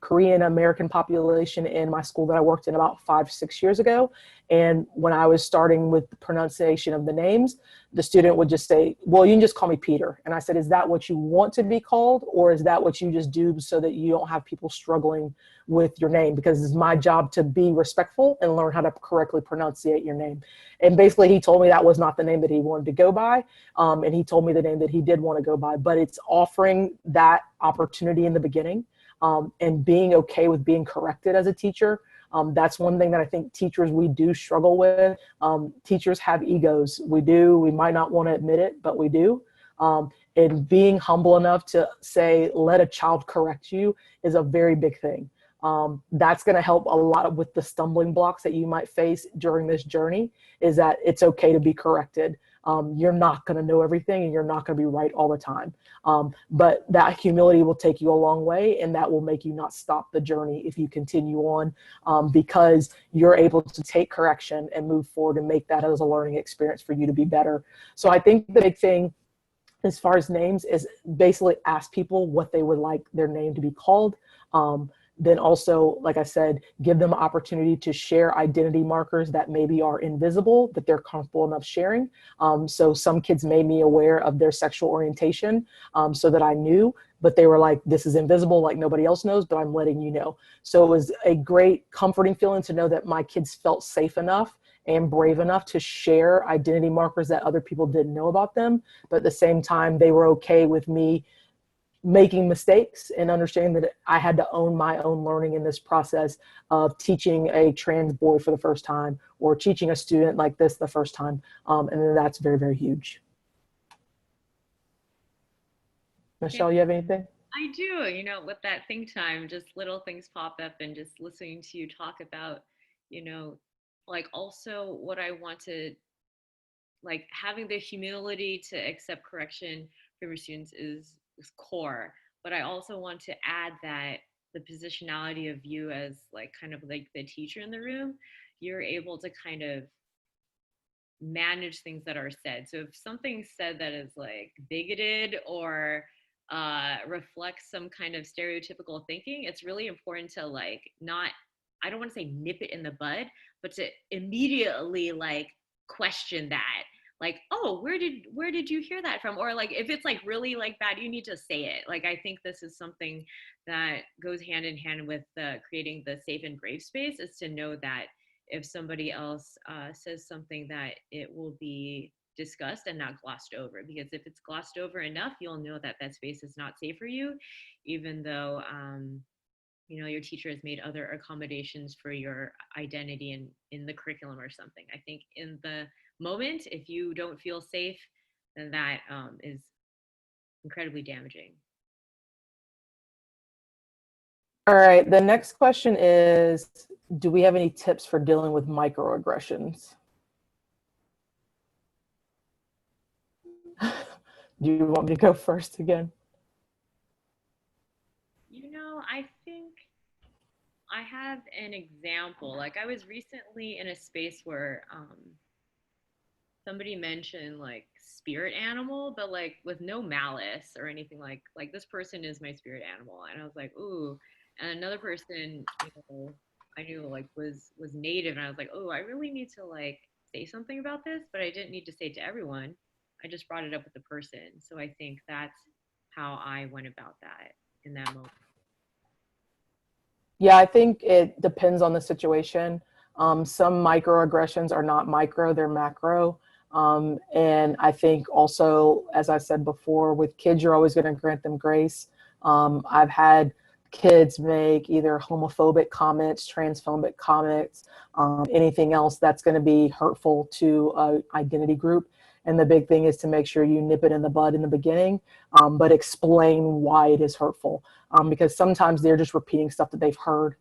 A: Korean American population in my school that I worked in about 5-6 years ago. And when I was starting with the pronunciation of the names, the student would just say, well, you can just call me Peter. And I said, is that what you want to be called? Or is that what you just do so that you don't have people struggling with your name? Because it's my job to be respectful and learn how to correctly pronunciate your name. And basically he told me that was not the name that he wanted to go by. And he told me the name that he did want to go by, but it's offering that opportunity in the beginning, and being okay with being corrected as a teacher. That's one thing that I think teachers, we do struggle with. Teachers have egos. We do. We might not want to admit it, but we do. And being humble enough to say, let a child correct you is a very big thing. That's going to help a lot with the stumbling blocks that you might face during this journey, is that it's okay to be corrected. You're not going to know everything, and you're not going to be right all the time. But that humility will take you a long way, and that will make you not stop the journey if you continue on, because you're able to take correction and move forward and make that as a learning experience for you to be better. So I think the big thing as far as names is basically ask people what they would like their name to be called. Then also, like I said, give them opportunity to share identity markers that maybe are invisible, that they're comfortable enough sharing. So some kids made me aware of their sexual orientation, so that I knew, but they were like, this is invisible, like nobody else knows, but I'm letting you know. So it was a great comforting feeling to know that my kids felt safe enough and brave enough to share identity markers that other people didn't know about them. But at the same time, they were okay with me making mistakes and understanding that I had to own my own learning in this process of teaching a trans boy for the first time, or teaching a student like this the first time. And then that's very, very huge. Michelle, you have anything?
B: I do, with that think time, just little things pop up, and just listening to you talk about, like also what I want to, like having the humility to accept correction from your students is core. But I also want to add that the positionality of you as like kind of like the teacher in the room, you're able to kind of manage things that are said. So if something's said that is like bigoted or reflects some kind of stereotypical thinking, it's really important to like not, I don't want to say nip it in the bud, but to immediately like question that. Like, oh, where did you hear that from? Or like if it's like really like bad, you need to say it. Like I think this is something that goes hand in hand with creating the safe and brave space, is to know that if somebody else says something, that it will be discussed and not glossed over. Because if it's glossed over enough, you'll know that that space is not safe for you, even though you know, your teacher has made other accommodations for your identity in the curriculum or something. I think in the moment, if you don't feel safe, then that is incredibly damaging.
A: All right, the next question is, do we have any tips for dealing with microaggressions? Do you want me to go first again?
B: You know, I think I have an example. Like I was recently in a space where somebody mentioned like spirit animal, but like with no malice or anything. Like this person is my spirit animal, and I was like, ooh. And another person, you know, I knew like was native, and I was like, oh, I really need to like say something about this, but I didn't need to say it to everyone. I just brought it up with the person. So I think that's how I went about that in that moment.
A: Yeah, I think it depends on the situation. Some microaggressions are not micro, they're macro. And I think also, as I said before, with kids, you're always going to grant them grace. I've had kids make either homophobic comments, transphobic comments, anything else that's going to be hurtful to an identity group. And the big thing is to make sure you nip it in the bud in the beginning, but explain why it is hurtful. Because sometimes they're just repeating stuff that they've heard,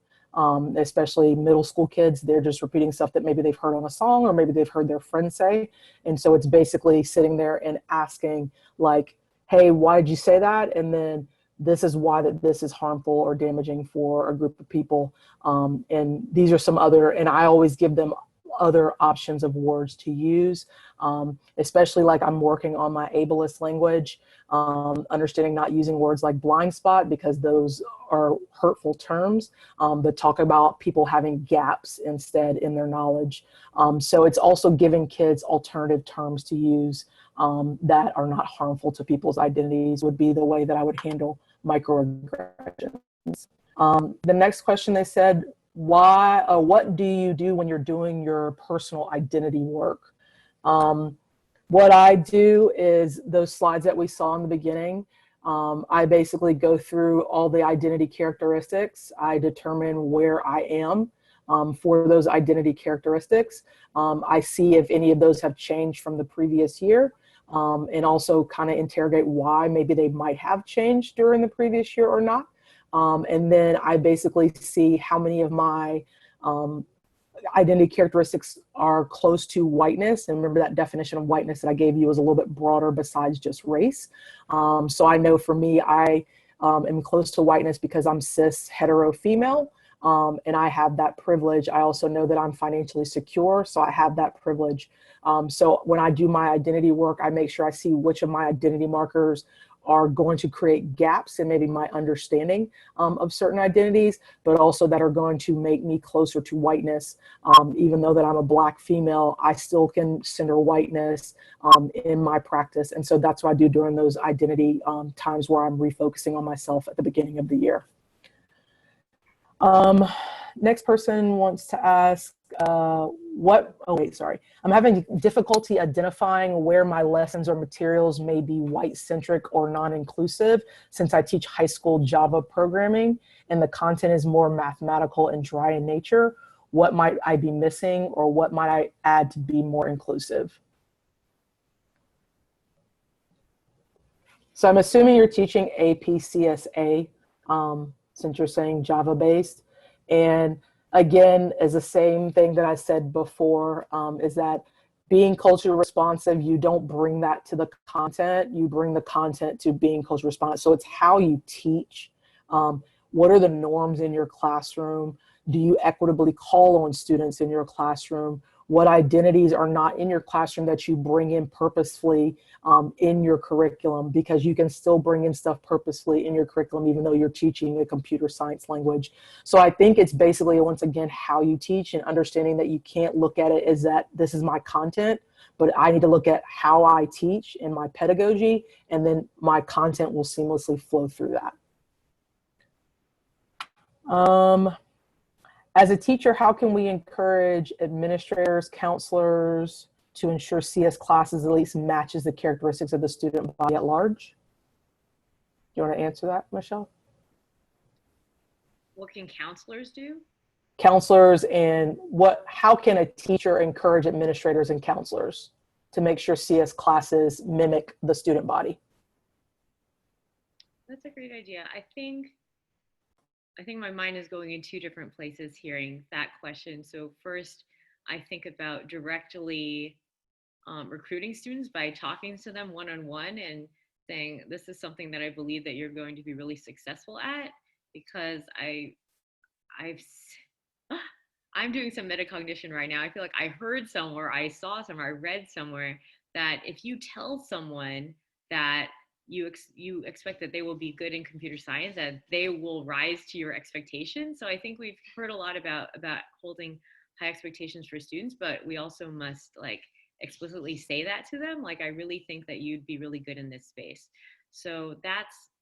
A: especially middle school kids. They're just repeating stuff that maybe they've heard on a song, or maybe they've heard their friends say. And so it's basically sitting there and asking like, hey, why did you say that? And then this is why that this is harmful or damaging for a group of people. And these are some other, and I always give them other options of words to use, especially like I'm working on my ableist language, understanding not using words like blind spot because those are hurtful terms, but talk about people having gaps instead in their knowledge. So it's also giving kids alternative terms to use that are not harmful to people's identities would be the way that I would handle microaggressions. The next question, they said, what do you do when you're doing your personal identity work? What I do is those slides that we saw in the beginning. I basically go through all the identity characteristics. I determine where I am for those identity characteristics. I see if any of those have changed from the previous year, and also kind of interrogate why maybe they might have changed during the previous year or not. And then I basically see how many of my identity characteristics are close to whiteness. And remember that definition of whiteness that I gave you was a little bit broader besides just race. So I know for me, I am close to whiteness because I'm cis, hetero, female. And I have that privilege. I also know that I'm financially secure, so I have that privilege. So when I do my identity work, I make sure I see which of my identity markers are going to create gaps in maybe my understanding of certain identities, but also that are going to make me closer to whiteness. Even though that I'm a Black female, I still can center whiteness in my practice. And so that's what I do during those identity times where I'm refocusing on myself at the beginning of the year. Next person wants to ask, I'm having difficulty identifying where my lessons or materials may be white-centric or non-inclusive since I teach high school Java programming and the content is more mathematical and dry in nature. What might I be missing, or what might I add to be more inclusive? So I'm assuming you're teaching APCSA, since you're saying Java-based. And again, is the same thing that I said before, is that being culturally responsive, you don't bring that to the content, you bring the content to being culturally responsive. So it's how you teach. What are the norms in your classroom? Do you equitably call on students in your classroom? what identities are not in your classroom that you bring in purposefully in your curriculum, because you can still bring in stuff purposefully in your curriculum even though you're teaching a computer science language. So I think it's basically, once again, how you teach and understanding that you can't look at it as that this is my content, but I need to look at how I teach and my pedagogy, and then my content will seamlessly flow through that. As a teacher, how can we encourage administrators, counselors to ensure CS classes at least matches the characteristics of the student body at large? Do you want to answer that, Michelle?
B: What can counselors do?
A: Counselors, and how can a teacher encourage administrators and counselors to make sure CS classes mimic the student body?
B: That's a great idea. I think my mind is going in two different places hearing that question. So first, I think about directly recruiting students by talking to them one-on-one and saying, this is something that I believe that you're going to be really successful at, because I'm doing some metacognition right now. I feel like I heard somewhere, I saw somewhere, I read somewhere that if you tell someone that you expect that they will be good in computer science, that they will rise to your expectations. So I think we've heard a lot about holding high expectations for students, but we also must like explicitly say that to them. Like, I really think that you'd be really good in this space. So that's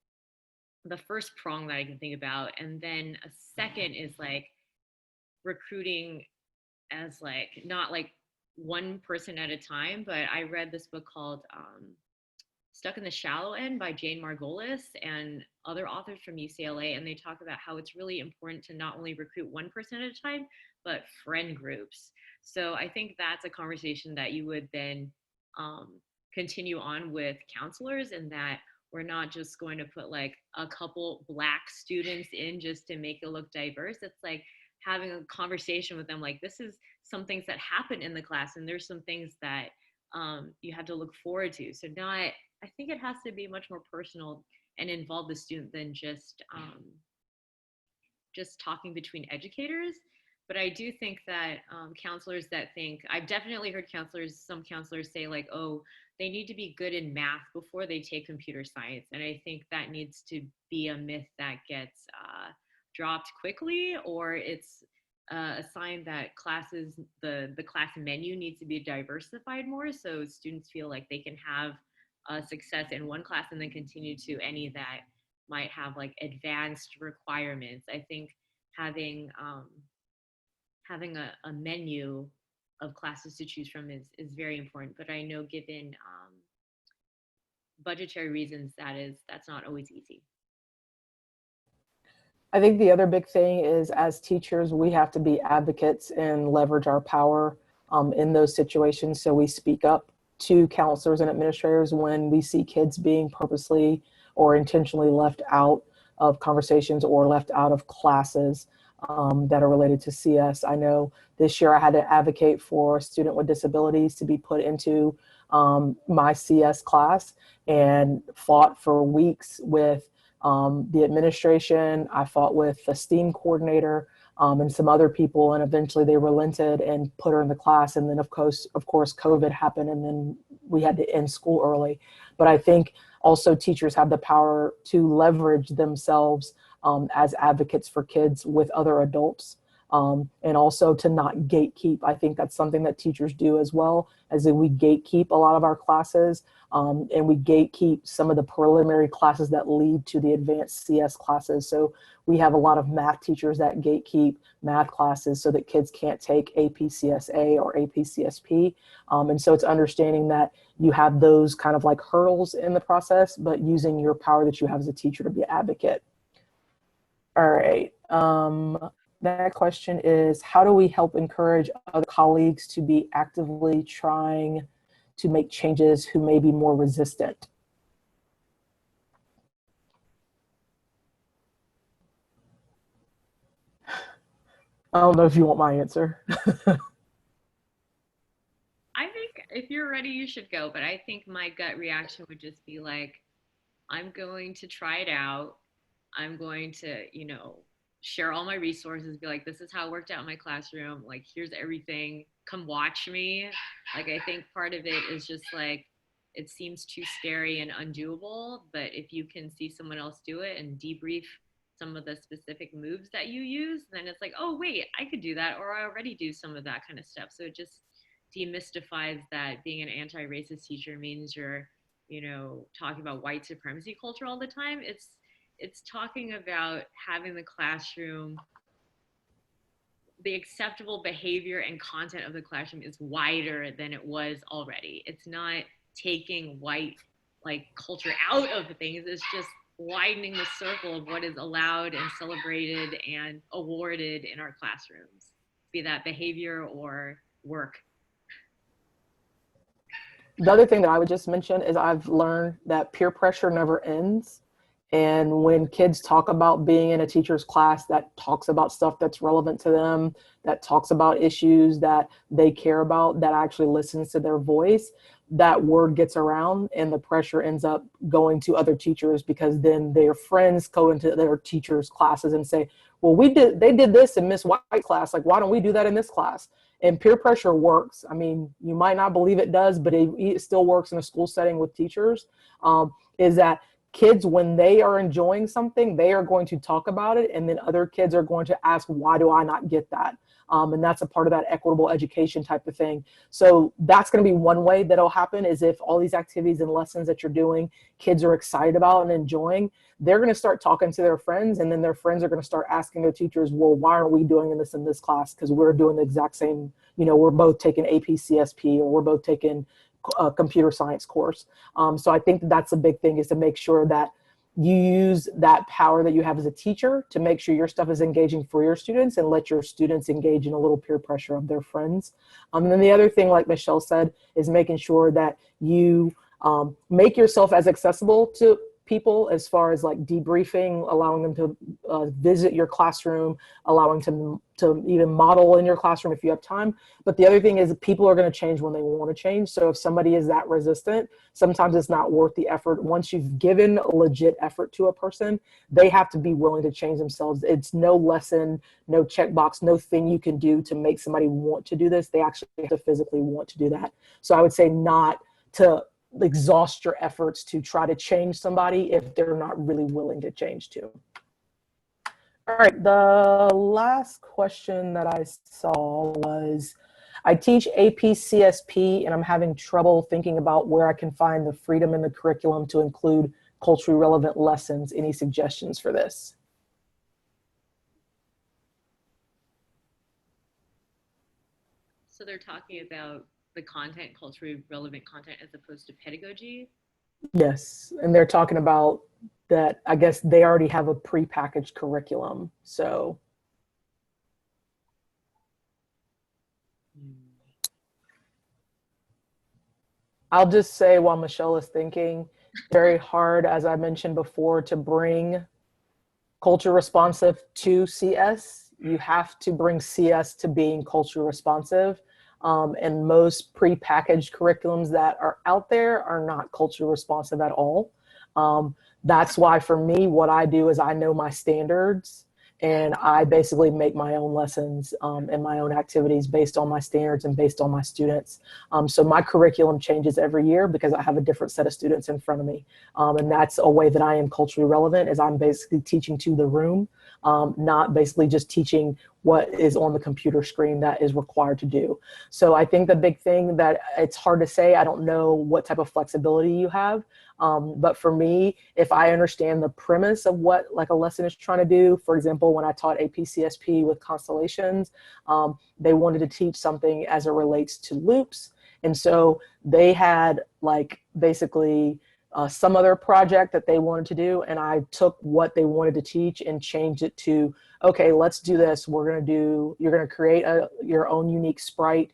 B: the first prong that I can think about. And then a second is like recruiting as like not like one person at a time, but I read this book called Stuck in the Shallow End by Jane Margolis and other authors from UCLA, and they talk about how it's really important to not only recruit one person at a time, but friend groups. So I think that's a conversation that you would then continue on with counselors, and that we're not just going to put like a couple Black students in just to make it look diverse. It's like having a conversation with them, like, this is some things that happen in the class, and there's some things that you have to look forward to. So I think it has to be much more personal and involve the student than just talking between educators. But I do think that counselors that think, I've definitely heard some counselors say like, oh, they need to be good in math before they take computer science. And I think that needs to be a myth that gets dropped quickly, or it's a sign that the class menu needs to be diversified more, so students feel like they can have success in one class and then continue to any that might have like advanced requirements. I think having a menu of classes to choose from is very important, but I know given budgetary reasons that's not always easy.
A: I think the other big thing is, as teachers, we have to be advocates and leverage our power in those situations. So we speak up to counselors and administrators when we see kids being purposely or intentionally left out of conversations or left out of classes that are related to CS. I know this year I had to advocate for a student with disabilities to be put into my CS class, and fought for weeks with the administration. I fought with the STEAM coordinator and some other people, and eventually they relented and put her in the class. And then of course, COVID happened, and then we had to end school early. But I think also teachers have the power to leverage themselves as advocates for kids with other adults, and also to not gatekeep. I think that's something that teachers do as well, as in we gatekeep a lot of our classes, and we gatekeep some of the preliminary classes that lead to the advanced CS classes. So we have a lot of math teachers that gatekeep math classes so that kids can't take APCSA or APCSP. And so it's understanding that you have those kind of like hurdles in the process, but using your power that you have as a teacher to be an advocate. All right. Next question is, how do we help encourage other colleagues to be actively trying to make changes who may be more resistant? I don't know if you want my answer.
B: I think if you're ready, you should go. But I think my gut reaction would just be like, I'm going to try it out. I'm going to, share all my resources, be like, this is how it worked out in my classroom. Like, here's everything. come watch me. Like, I think part of it is just like, it seems too scary and undoable, but if you can see someone else do it and debrief some of the specific moves that you use, then it's like, oh wait, I could do that, or I already do some of that kind of stuff. So it just demystifies that being an anti-racist teacher means you're, talking about white supremacy culture all the time. It's talking about having the classroom, the acceptable behavior and content of the classroom is wider than it was already. It's not taking white culture out of things. It's just widening the circle of what is allowed and celebrated and awarded in our classrooms, be that behavior or work.
A: The other thing that I would just mention is I've learned that peer pressure never ends. And when kids talk about being in a teacher's class that talks about stuff that's relevant to them, that talks about issues that they care about, that actually listens to their voice, that word gets around and the pressure ends up going to other teachers, because then their friends go into their teachers' classes and say, well, they did this in Miss White class. Like, why don't we do that in this class? And peer pressure works. I mean, you might not believe it does, but it still works in a school setting with teachers. Is that kids, when they are enjoying something, they are going to talk about it, and then other kids are going to ask, why do I not get that? And that's a part of that equitable education type of thing. So that's going to be one way that'll happen, is if all these activities and lessons that you're doing, kids are excited about and enjoying, they're going to start talking to their friends, and then their friends are going to start asking their teachers, well, why aren't we doing this in this class? Because we're doing the exact same, we're both taking AP CSP, or we're both taking a computer science course. So I think that's a big thing, is to make sure that you use that power that you have as a teacher to make sure your stuff is engaging for your students, and let your students engage in a little peer pressure of their friends. And then the other thing, like Michelle said, is making sure that you make yourself as accessible to people, as far as like debriefing, allowing them to visit your classroom, allowing to even model in your classroom if you have time. But the other thing is, people are going to change when they want to change. So if somebody is that resistant, sometimes it's not worth the effort. Once you've given a legit effort to a person, they have to be willing to change themselves. It's no lesson, no checkbox, no thing you can do to make somebody want to do this. They actually have to physically want to do that. So I would say not to exhaust your efforts to try to change somebody if they're not really willing to change too. All right, the last question that I saw was, I teach AP CSP and I'm having trouble thinking about where I can find the freedom in the curriculum to include culturally relevant lessons. Any suggestions for this?
B: So they're talking about the content, culturally relevant content, as opposed to pedagogy?
A: Yes, and they're talking about that, I guess they already have a prepackaged curriculum, so. I'll just say, while Michelle is thinking, very hard, as I mentioned before, to bring culture responsive to CS. You have to bring CS to being culture responsive. And most prepackaged curriculums that are out there are not culture responsive at all. That's why for me, what I do is I know my standards, and I basically make my own lessons and my own activities based on my standards and based on my students. So my curriculum changes every year because I have a different set of students in front of me. And that's a way that I am culturally relevant, is I'm basically teaching to the room, not basically just teaching what is on the computer screen that is required to do. So I think the big thing that it's hard to say, I don't know what type of flexibility you have. But for me, if I understand the premise of what like a lesson is trying to do, for example, when I taught AP-CSP with constellations, they wanted to teach something as it relates to loops. And so they had like basically some other project that they wanted to do. And I took what they wanted to teach and changed it to, okay, let's do this. You're going to create your own unique sprite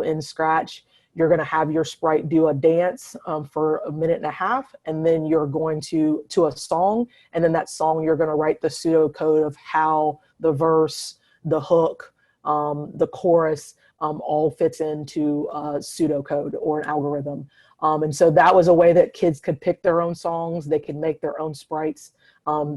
A: in Scratch. You're going to have your sprite do a dance for 1.5 minutes, and then you're going to a song, and then that song you're going to write the pseudocode of how the verse, the hook, the chorus all fits into pseudocode or an algorithm. And so that was a way that kids could pick their own songs. They could make their own sprites.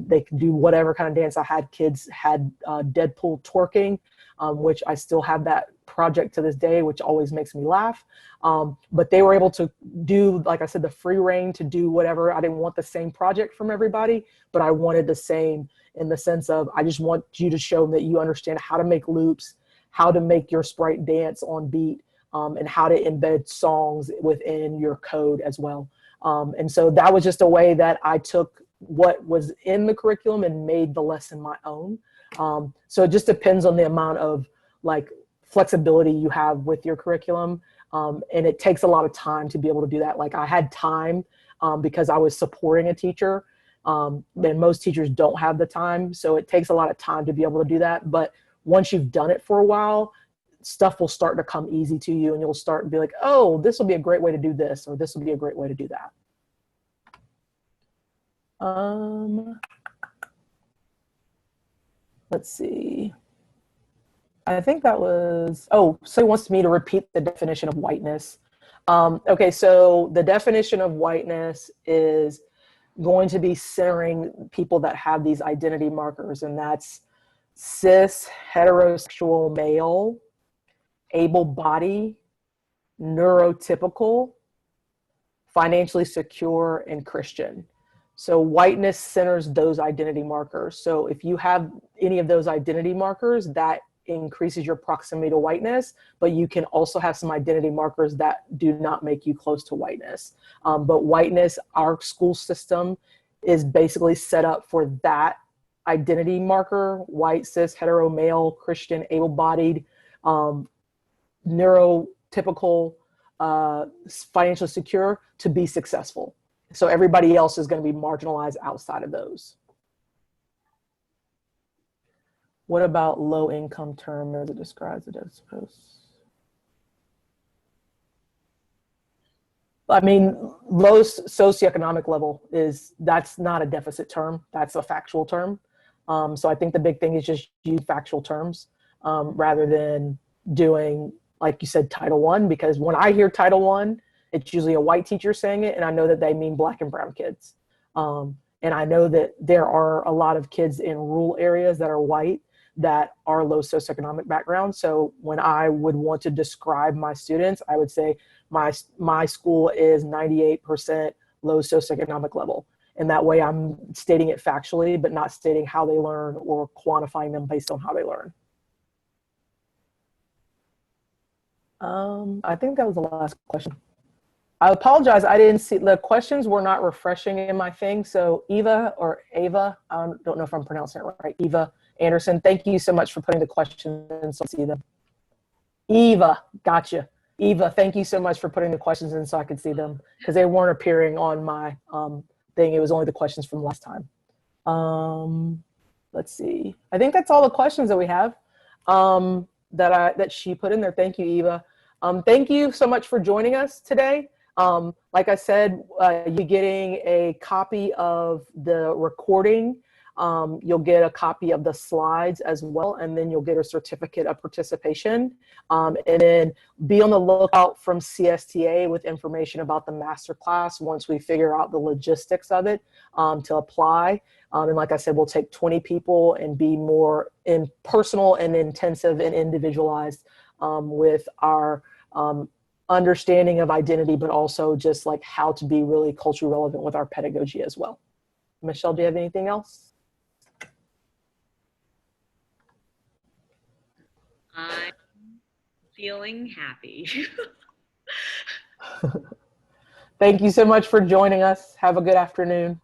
A: They could do whatever kind of dance. I had kids had Deadpool twerking, which I still have that project to this day, which always makes me laugh. But they were able to do, like I said, the free reign to do whatever. I didn't want the same project from everybody, but I wanted the same in the sense of, I just want you to show them that you understand how to make loops, how to make your sprite dance on beat, and how to embed songs within your code as well. And so that was just a way that I took what was in the curriculum and made the lesson my own. So it just depends on the amount of like flexibility you have with your curriculum. And it takes a lot of time to be able to do that. Like I had time because I was supporting a teacher, and most teachers don't have the time. So it takes a lot of time to be able to do that. But once you've done it for a while, stuff will start to come easy to you, and you'll start to be like, oh, this will be a great way to do this, or this will be a great way to do that. Let's see. I think that was, oh, somebody wants me to repeat the definition of whiteness. Okay, so the definition of whiteness is going to be centering people that have these identity markers, and that's cis, heterosexual male, able-bodied, neurotypical, financially secure, and Christian. So whiteness centers those identity markers. So if you have any of those identity markers, that increases your proximity to whiteness, but you can also have some identity markers that do not make you close to whiteness. But whiteness, our school system is basically set up for that identity marker: white, cis, hetero, male, Christian, able-bodied, neurotypical, financially secure, to be successful. So everybody else is going to be marginalized outside of those. What about low income term as it describes it, I suppose? I mean, low socioeconomic level that's not a deficit term, that's a factual term. So I think the big thing is just use factual terms rather than doing, like you said, Title I, because when I hear Title I, it's usually a white teacher saying it, and I know that they mean Black and brown kids. And I know that there are a lot of kids in rural areas that are white that are low socioeconomic background. So when I would want to describe my students, I would say my school is 98% low socioeconomic level. And that way I'm stating it factually, but not stating how they learn or quantifying them based on how they learn. I think that was the last question. I apologize, I didn't see, the questions were not refreshing in my thing. So Eva, or Ava, I don't know if I'm pronouncing it right, Eva Anderson, thank you so much for putting the questions in so I can see them. Eva, gotcha. Eva, thank you so much for putting the questions in so I could see them, because they weren't appearing on my thing. It was only the questions from last time. Let's see. I think that's all the questions that we have that she put in there. Thank you, Eva. Thank you so much for joining us today. Like I said, you're getting a copy of the recording. You'll get a copy of the slides as well, and then you'll get a certificate of participation. And then be on the lookout from CSTA with information about the masterclass once we figure out the logistics of it to apply. And like I said, we'll take 20 people and be more personal and intensive and individualized with our understanding of identity, but also just like how to be really culturally relevant with our pedagogy as well. Michelle, do you have anything else?
B: I'm feeling happy.
A: Thank you so much for joining us. Have a good afternoon.